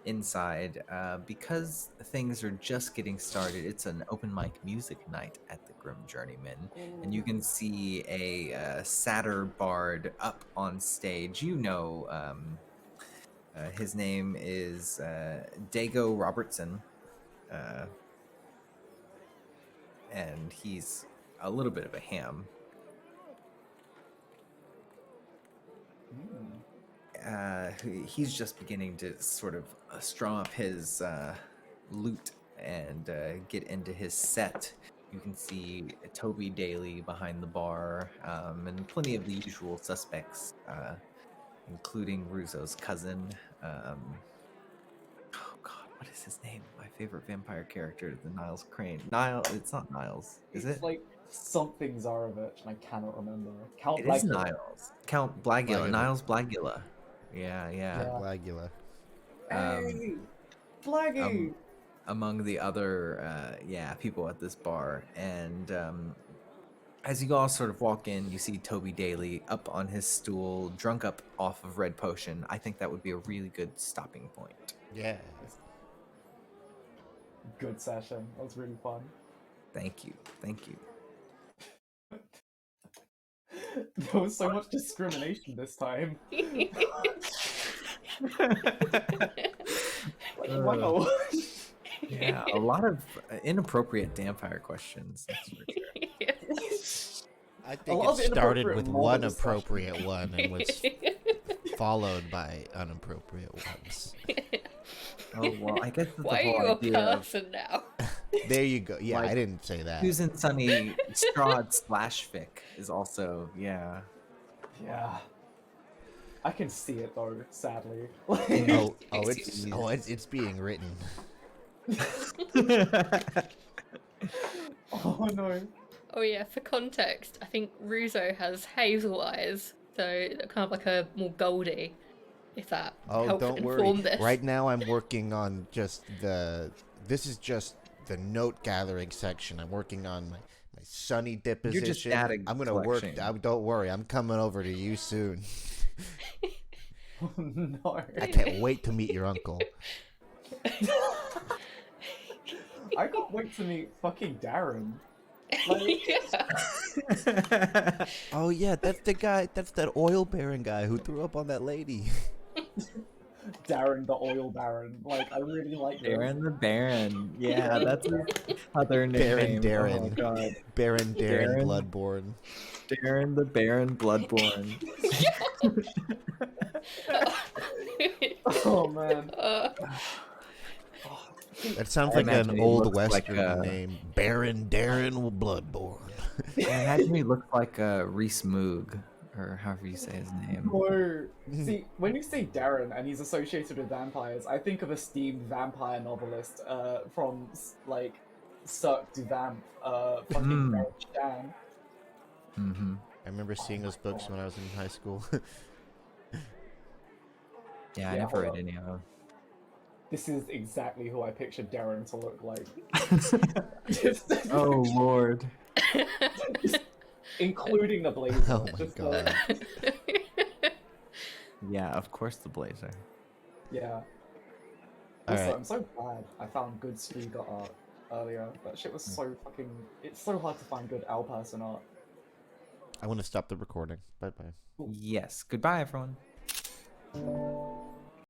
inside. Because things are just getting started, it's an open mic music night at the Grim Journeyman. And you can see a satyr bard up on stage. His name is Dago Robertson. And he's a little bit of a ham. He's just beginning to sort of strum up his lute and get into his set. You can see Toby Daly behind the bar, and plenty of the usual suspects, including Ruzo's cousin. Oh God, what is his name? My favorite vampire character, the Niles Crane. It's not Niles, is It's it? like something Zarovich, and I cannot remember. Count It is Blackula. Niles. Count Blagula. Blagula. Niles Blagula. Yeah. Yeah. Blagula. Hey, Blaggy. Among the other people at this bar, and as you all sort of walk in, you see Toby Daly up on his stool, drunk up off of red potion. I think that would be a really good stopping point. Yeah. Good session. That was really fun. Thank you. There was so much discrimination this time. Wow. Yeah, a lot of inappropriate vampire questions. That's for sure. I think lot of it started inappropriate with moral one discussion. appropriate one and was followed by unappropriate ones. Oh well, I guess that's the Why whole are you a idea of person now? There you go. Yeah, Like, I didn't say that. Susan Sunny Strahd / Fic is also Yeah. I can see it though, sadly. It's being written. Oh no. Oh yeah, for context, I think Ruzo has hazel eyes, so they're kind of like a more goldy. If that Oh, helps don't inform worry. this. Right now, I'm working on just this is just the note gathering section. I'm working on my sunny deposition. You're just data I'm gonna work. collection. Don't worry. I'm coming over to you soon. Oh no. I can't wait to meet your uncle. I can't wait to meet fucking Darren. Like, Oh yeah, that's the guy. That's that oil baron guy who threw up on that lady. Darren the Oil Baron. Like, I really like this. Darren the Baron. Yeah, that's his other Baron nickname. Oh Darren. god. Baron Darren Darren. Bloodborne. Darren the Baron Bloodborne. Oh man. That sounds I like imagine an he old looks like, western name. Baron Darren Bloodborne. I imagine he looks like Reese Moog, or however you say his name. No. See, when you say Darren and he's associated with vampires, I think of a steamed vampire novelist from like Cirque du Vamp, fucking Mary Shan. Mm-hmm. I remember seeing those books when I was in high school. Yeah, I Yeah, never hold read any of them. This is exactly who I pictured Darren to look like. Oh lord. Including the blazer. Oh my Just god. Yeah, of course the blazer. Yeah. All Also, right. I'm so glad I found good Striga art earlier. That shit was so fucking. It's so hard to find good Al person art. I want to stop the recording. Bye bye. Yes. Goodbye, everyone.